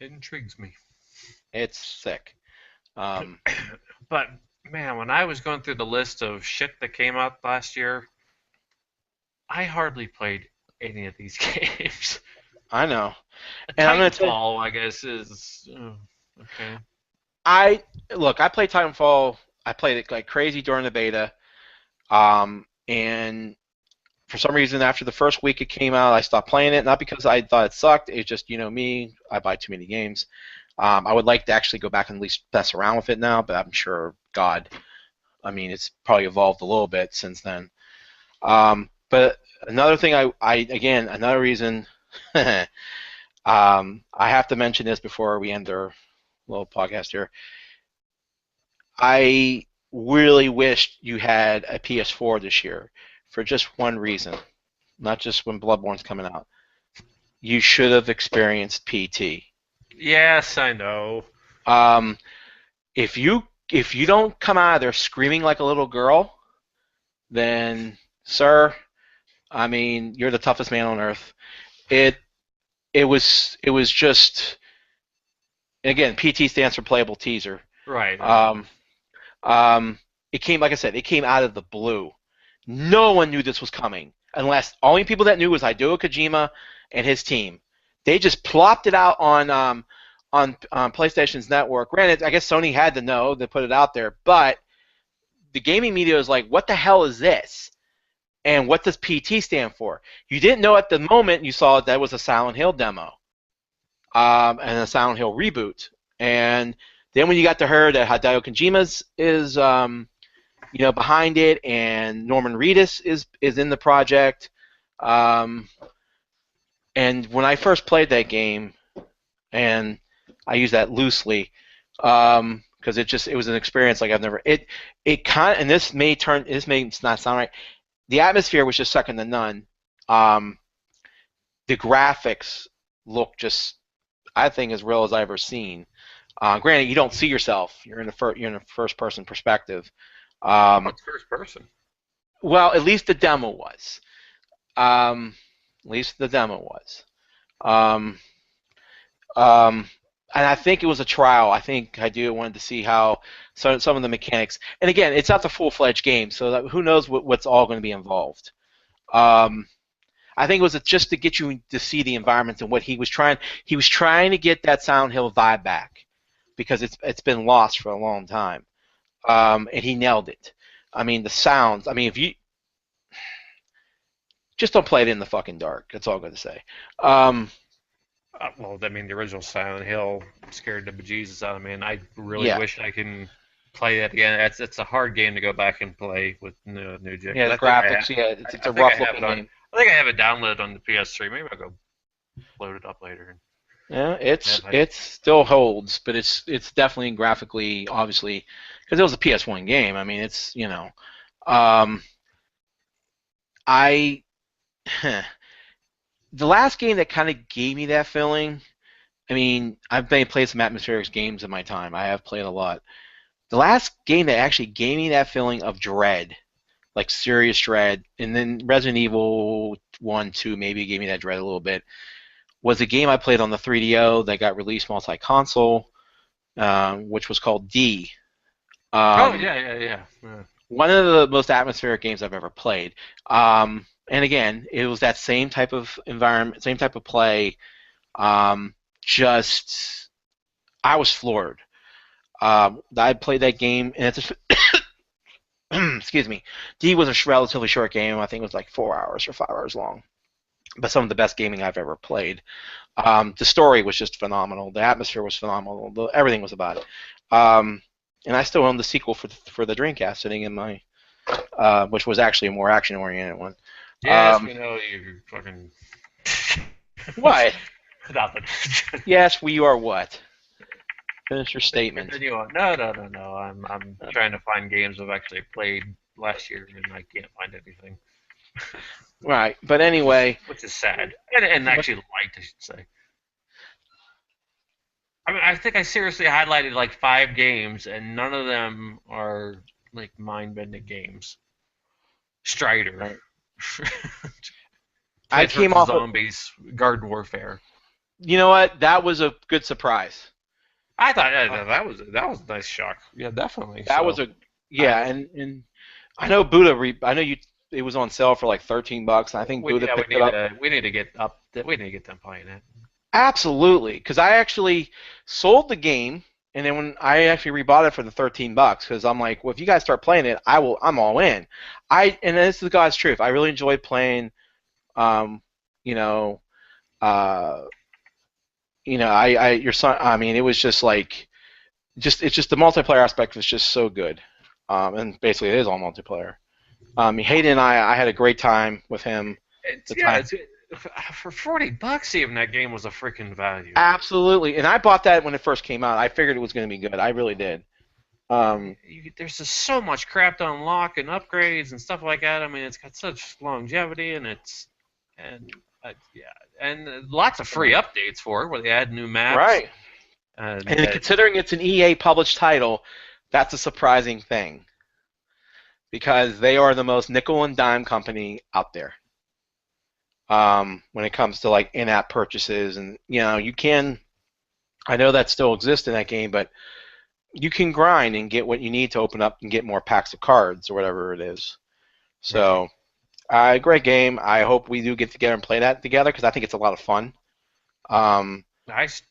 intrigues me. it's sick. Um, But man, when I was going through the list of shit that came out last year, I hardly played any of these games. I know, and I'm gonna tell you, Titanfall, I guess, is okay. I look. I played Titanfall. I played it like crazy during the beta. And for some reason, after the first week it came out, I stopped playing it. Not because I thought it sucked. It's just me. I buy too many games. I would like to actually go back and at least mess around with it now, but I'm sure God. I mean, it's probably evolved a little bit since then. But another thing, again, another reason. I have to mention this before we end our little podcast here. I really wished you had a PS4 this year for just one reason, not just when Bloodborne's coming out. You should have experienced PT. Yes, I know. Um, if you don't come out of there screaming like a little girl, then sir, I mean, you're the toughest man on earth. It it was just, again, PT stands for playable teaser. Right. Um, it came, like I said, it came out of the blue. No one knew this was coming, unless only people that knew was Hideo Kojima and his team. They just plopped it out on PlayStation's network. Granted, I guess Sony had to know to put it out there, but the gaming media was like, "What the hell is this?" And what does PT stand for? You didn't know at the moment you saw that was a Silent Hill demo, and a Silent Hill reboot. And then when you got to hear that Hideo Kojima is behind it, and Norman Reedus is in the project. And when I first played that game, and I use that loosely, because it was an experience like I've never. It kind of, and this may not sound right. The atmosphere was just second to none. The graphics look just, I think, as real as I've ever seen. Granted, you don't see yourself; you're in a first person perspective. What's first person? Well, at least the demo was. At least the demo was. Um, and I think it was a trial. I think Hideo wanted to see how some of the mechanics. And again, it's not the full-fledged game, so who knows what's all going to be involved. I think it was just to get you to see the environment and what he was trying. He was trying to get that Silent Hill vibe back because it's been lost for a long time, and he nailed it. I mean, the sounds. I mean, if you just don't play it in the fucking dark. That's all I'm going to say. Well, I mean, the original Silent Hill scared the bejesus out of me, and I really Yeah. wish I can play that again. It's a hard game to go back and play with new gen. Yeah, the graphics. Yeah, it's a rough looking game. I think I have it downloaded on the PS3. Maybe I'll go load it up later. Yeah, it still holds, but it's definitely graphically, obviously, because it was a PS1 game. I mean, it's I the last game that kind of gave me that feeling. I mean, I've played some atmospheric games in my time. I have played a lot. The last game that actually gave me that feeling of dread, like serious dread, and then Resident Evil 1, 2 maybe gave me that dread a little bit, was a game I played on the 3DO that got released multi-console, which was called D. Yeah. One of the most atmospheric games I've ever played. And again, it was that same type of environment, same type of play. Just, I was floored. I played that game, and it's excuse me. D was a relatively short game. I think it was like 4 hours or 5 hours long. But some of the best gaming I've ever played. The story was just phenomenal. The atmosphere was phenomenal. Everything was about it. And I still own the sequel for the Dreamcast sitting in my, which was actually a more action-oriented one. Yes, we know you fucking. What? Nothing. Yes, we are what? Finish your statement. Continue on. No. I'm trying to find games I've actually played last year, and I can't find anything. Right. But anyway, which is sad, and actually liked, I should say. I mean, I think I seriously highlighted like 5 games, and none of them are like mind-bending games. Strider, right. I Plants came vs off of. Zombies, Garden Warfare. You know what? That was a good surprise. I thought Uh, that was a nice shock. Yeah, definitely. that was So, a yeah, I and I know Buddha. I know you. It was on sale for like $13. And I think Buddha yeah, picked it up. we need to get up. We need to get them playing it. Absolutely, because I actually sold the game, and then when I actually rebought it for the $13, because I'm like, well, if you guys start playing it, I will. I'm all in. And this is the God's truth. I really enjoyed playing. Um, you know, uh, your son. I mean, it was just like, it's just the multiplayer aspect was just so good. And basically, it is all multiplayer. Hayden and I had a great time with him. It's The yeah, time. it's for $40. Even that game was a freaking value. Absolutely, and I bought that when it first came out. I figured it was going to be good. I really did. There's just so much crap to unlock and upgrades and stuff like that. I mean, it's got such longevity, and yeah, and lots of free updates for it where they add new maps. Right. And And considering it's an EA published title, that's a surprising thing because they are the most nickel and dime company out there. When it comes to like in-app purchases, and you can. I know that still exists in that game, but you can grind and get what you need to open up and get more packs of cards or whatever it is. right. So, great game. I hope we do get together and play that together because I think it's a lot of fun. Um,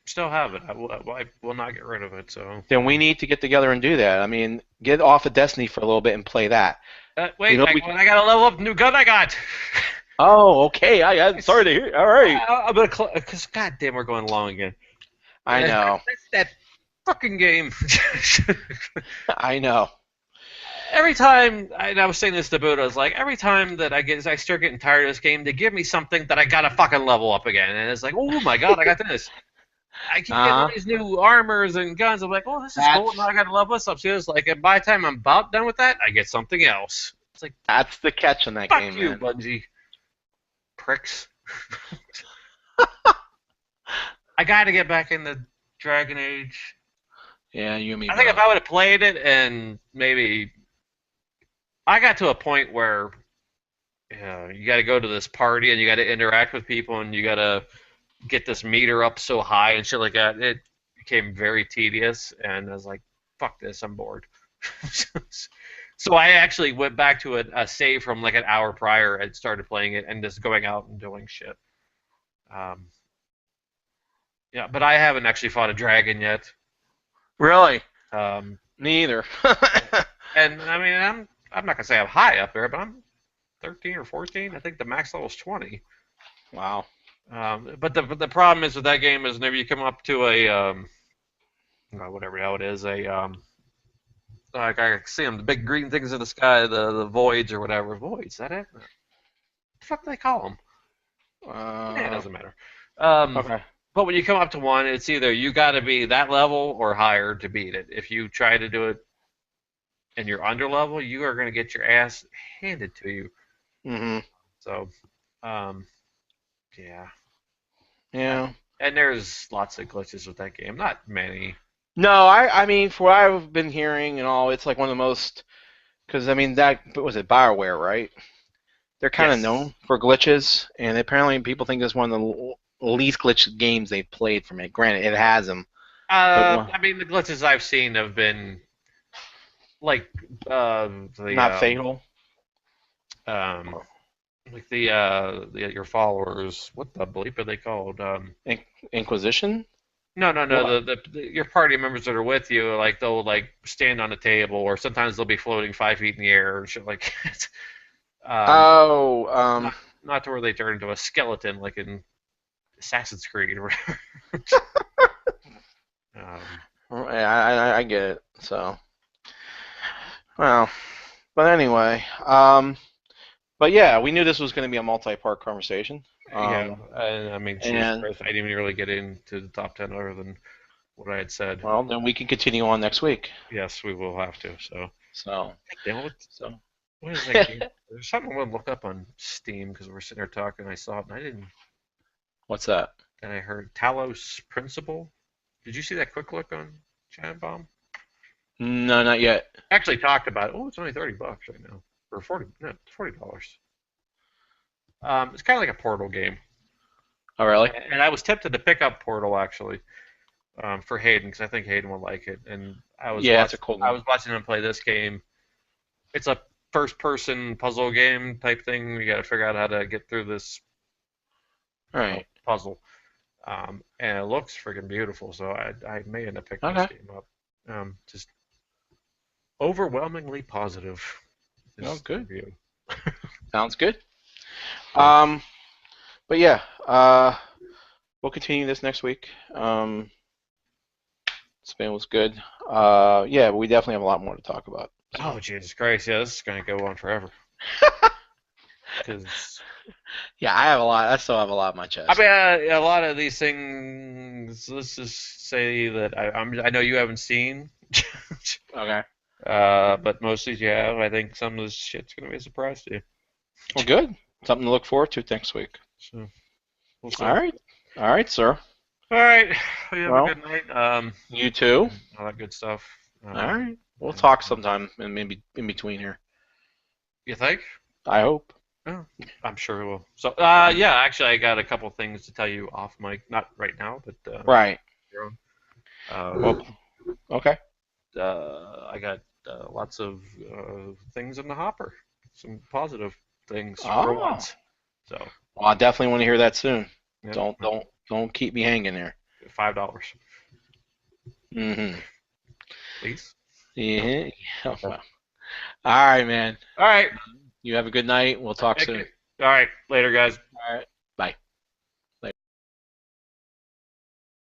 Still have it. I will not get rid of it. So then we need to get together and do that. I mean, get off of Destiny for a little bit and play that. wait, I got to level up the new gun I got. Oh, okay. I'm sorry to hear. All right. I'm gonna because goddamn, we're going long again. I know. That's that fucking game. I know. Every time, and I was saying this to Buddha, I was like, every time that I start getting tired of this game, they give me something that I gotta fucking level up again, and it's like, oh my god, I got this. I keep getting all these new armors and guns. I'm like, oh, this is cool. Now I gotta level this up. So it's like, and by the time I'm about done with that, I get something else. It's like, That's the catch in that fuck game, you, man. Bungie. Pricks. I gotta get back into Dragon Age. Yeah, you and me I think both. if I would have played it and maybe I got to a point where you got to go to this party and you got to interact with people and you got to get this meter up so high and shit like that. It became very tedious, and I was like, "Fuck this, I'm bored." So I actually went back to a save from like an hour prior and started playing it and just going out and doing shit. Um, yeah, but I haven't actually fought a dragon yet. Really? Um, Me either. and I mean, I'm not gonna say I'm high up there, but I'm 13 or 14. I think the max level is 20. Wow. But the problem is with that game is whenever you come up to a whatever the hell it is, like I see them, the big green things in the sky, the voids or whatever. Voids, is that it? What the fuck do they call them? Yeah, it doesn't matter. Okay. But when you come up to one, it's either you got to be that level or higher to beat it. If you try to do it and you're under level, you are going to get your ass handed to you. Mhm. So, um, yeah. Yeah. And there's lots of glitches with that game. Not many. No, I mean, for what I've been hearing and all, it's like one of the most, because I mean that was it BioWare, right? They're kind of Yes. known for glitches, and apparently people think it's one of the least glitched games they've played from it. Granted, it has them, but I mean, the glitches I've seen have been like not fatal. um, your followers. What the bleep are they called? Inquisition? No. What? Your party members that are with you, like they'll like stand on a table, or sometimes they'll be floating 5 feet in the air and shit like that. Oh, Not not to where they turn into a skeleton like in Assassin's Creed or whatever. um, I get it. So, well, but anyway, but yeah, we knew this was going to be a multi-part conversation. yeah, and I mean, Jesus And Christ, I didn't even really get into the top 10 other than what I had said. well, then we can continue on next week. Yes, we will have to. So, So, damn it. so What is that game? There's something I want to look up on Steam because we're sitting there talking. I saw it and I didn't. What's that? And I heard Talos Principle. Did you see that quick look on Chat Bomb? No, not yet. Actually talked about it. Oh, it's only $30 right now, or 40. No, $40. It's kind of like a Portal game, Oh, really? and I was tempted to pick up Portal actually for Hayden because I think Hayden will like it. And Yeah, it's a cool I game. was watching him play this game. It's a first-person puzzle game type thing. You got to figure out how to get through this All right. puzzle, and it looks freaking beautiful. So I may end up picking this Okay. game up. Just overwhelmingly positive. Oh, Is the good. review. Sounds good. So, But yeah, we'll continue this next week. Spain was good. Yeah, but we definitely have a lot more to talk about. So. oh Jesus Christ! Yeah, this is gonna go on forever. Because Yeah, I have a lot. I still have a lot on my chest. I mean, a lot of these things. Let's just say that I know you haven't seen, Okay. but most of these you have. I think some of this shit's gonna be a surprise to you. Well, good. Something to look forward to next week. So we'll see. All right. All right, sir. All right. You have Well, a good night. you too. All that good stuff. All right. We'll talk sometime, and maybe in between here. You think? I hope. Oh, I'm sure we will. So, yeah, actually, I got a couple things to tell you off mic. Not right now, but Right. your own. Well, okay. I got lots of things in the hopper. Some positive things for Oh. once. So, Well, I definitely want to hear that soon. yeah, Don't keep me hanging there. $5, Mm-hmm. please. Yeah. Well. All right, man. All right. You have a good night. We'll talk soon. All right. Later, guys. All right.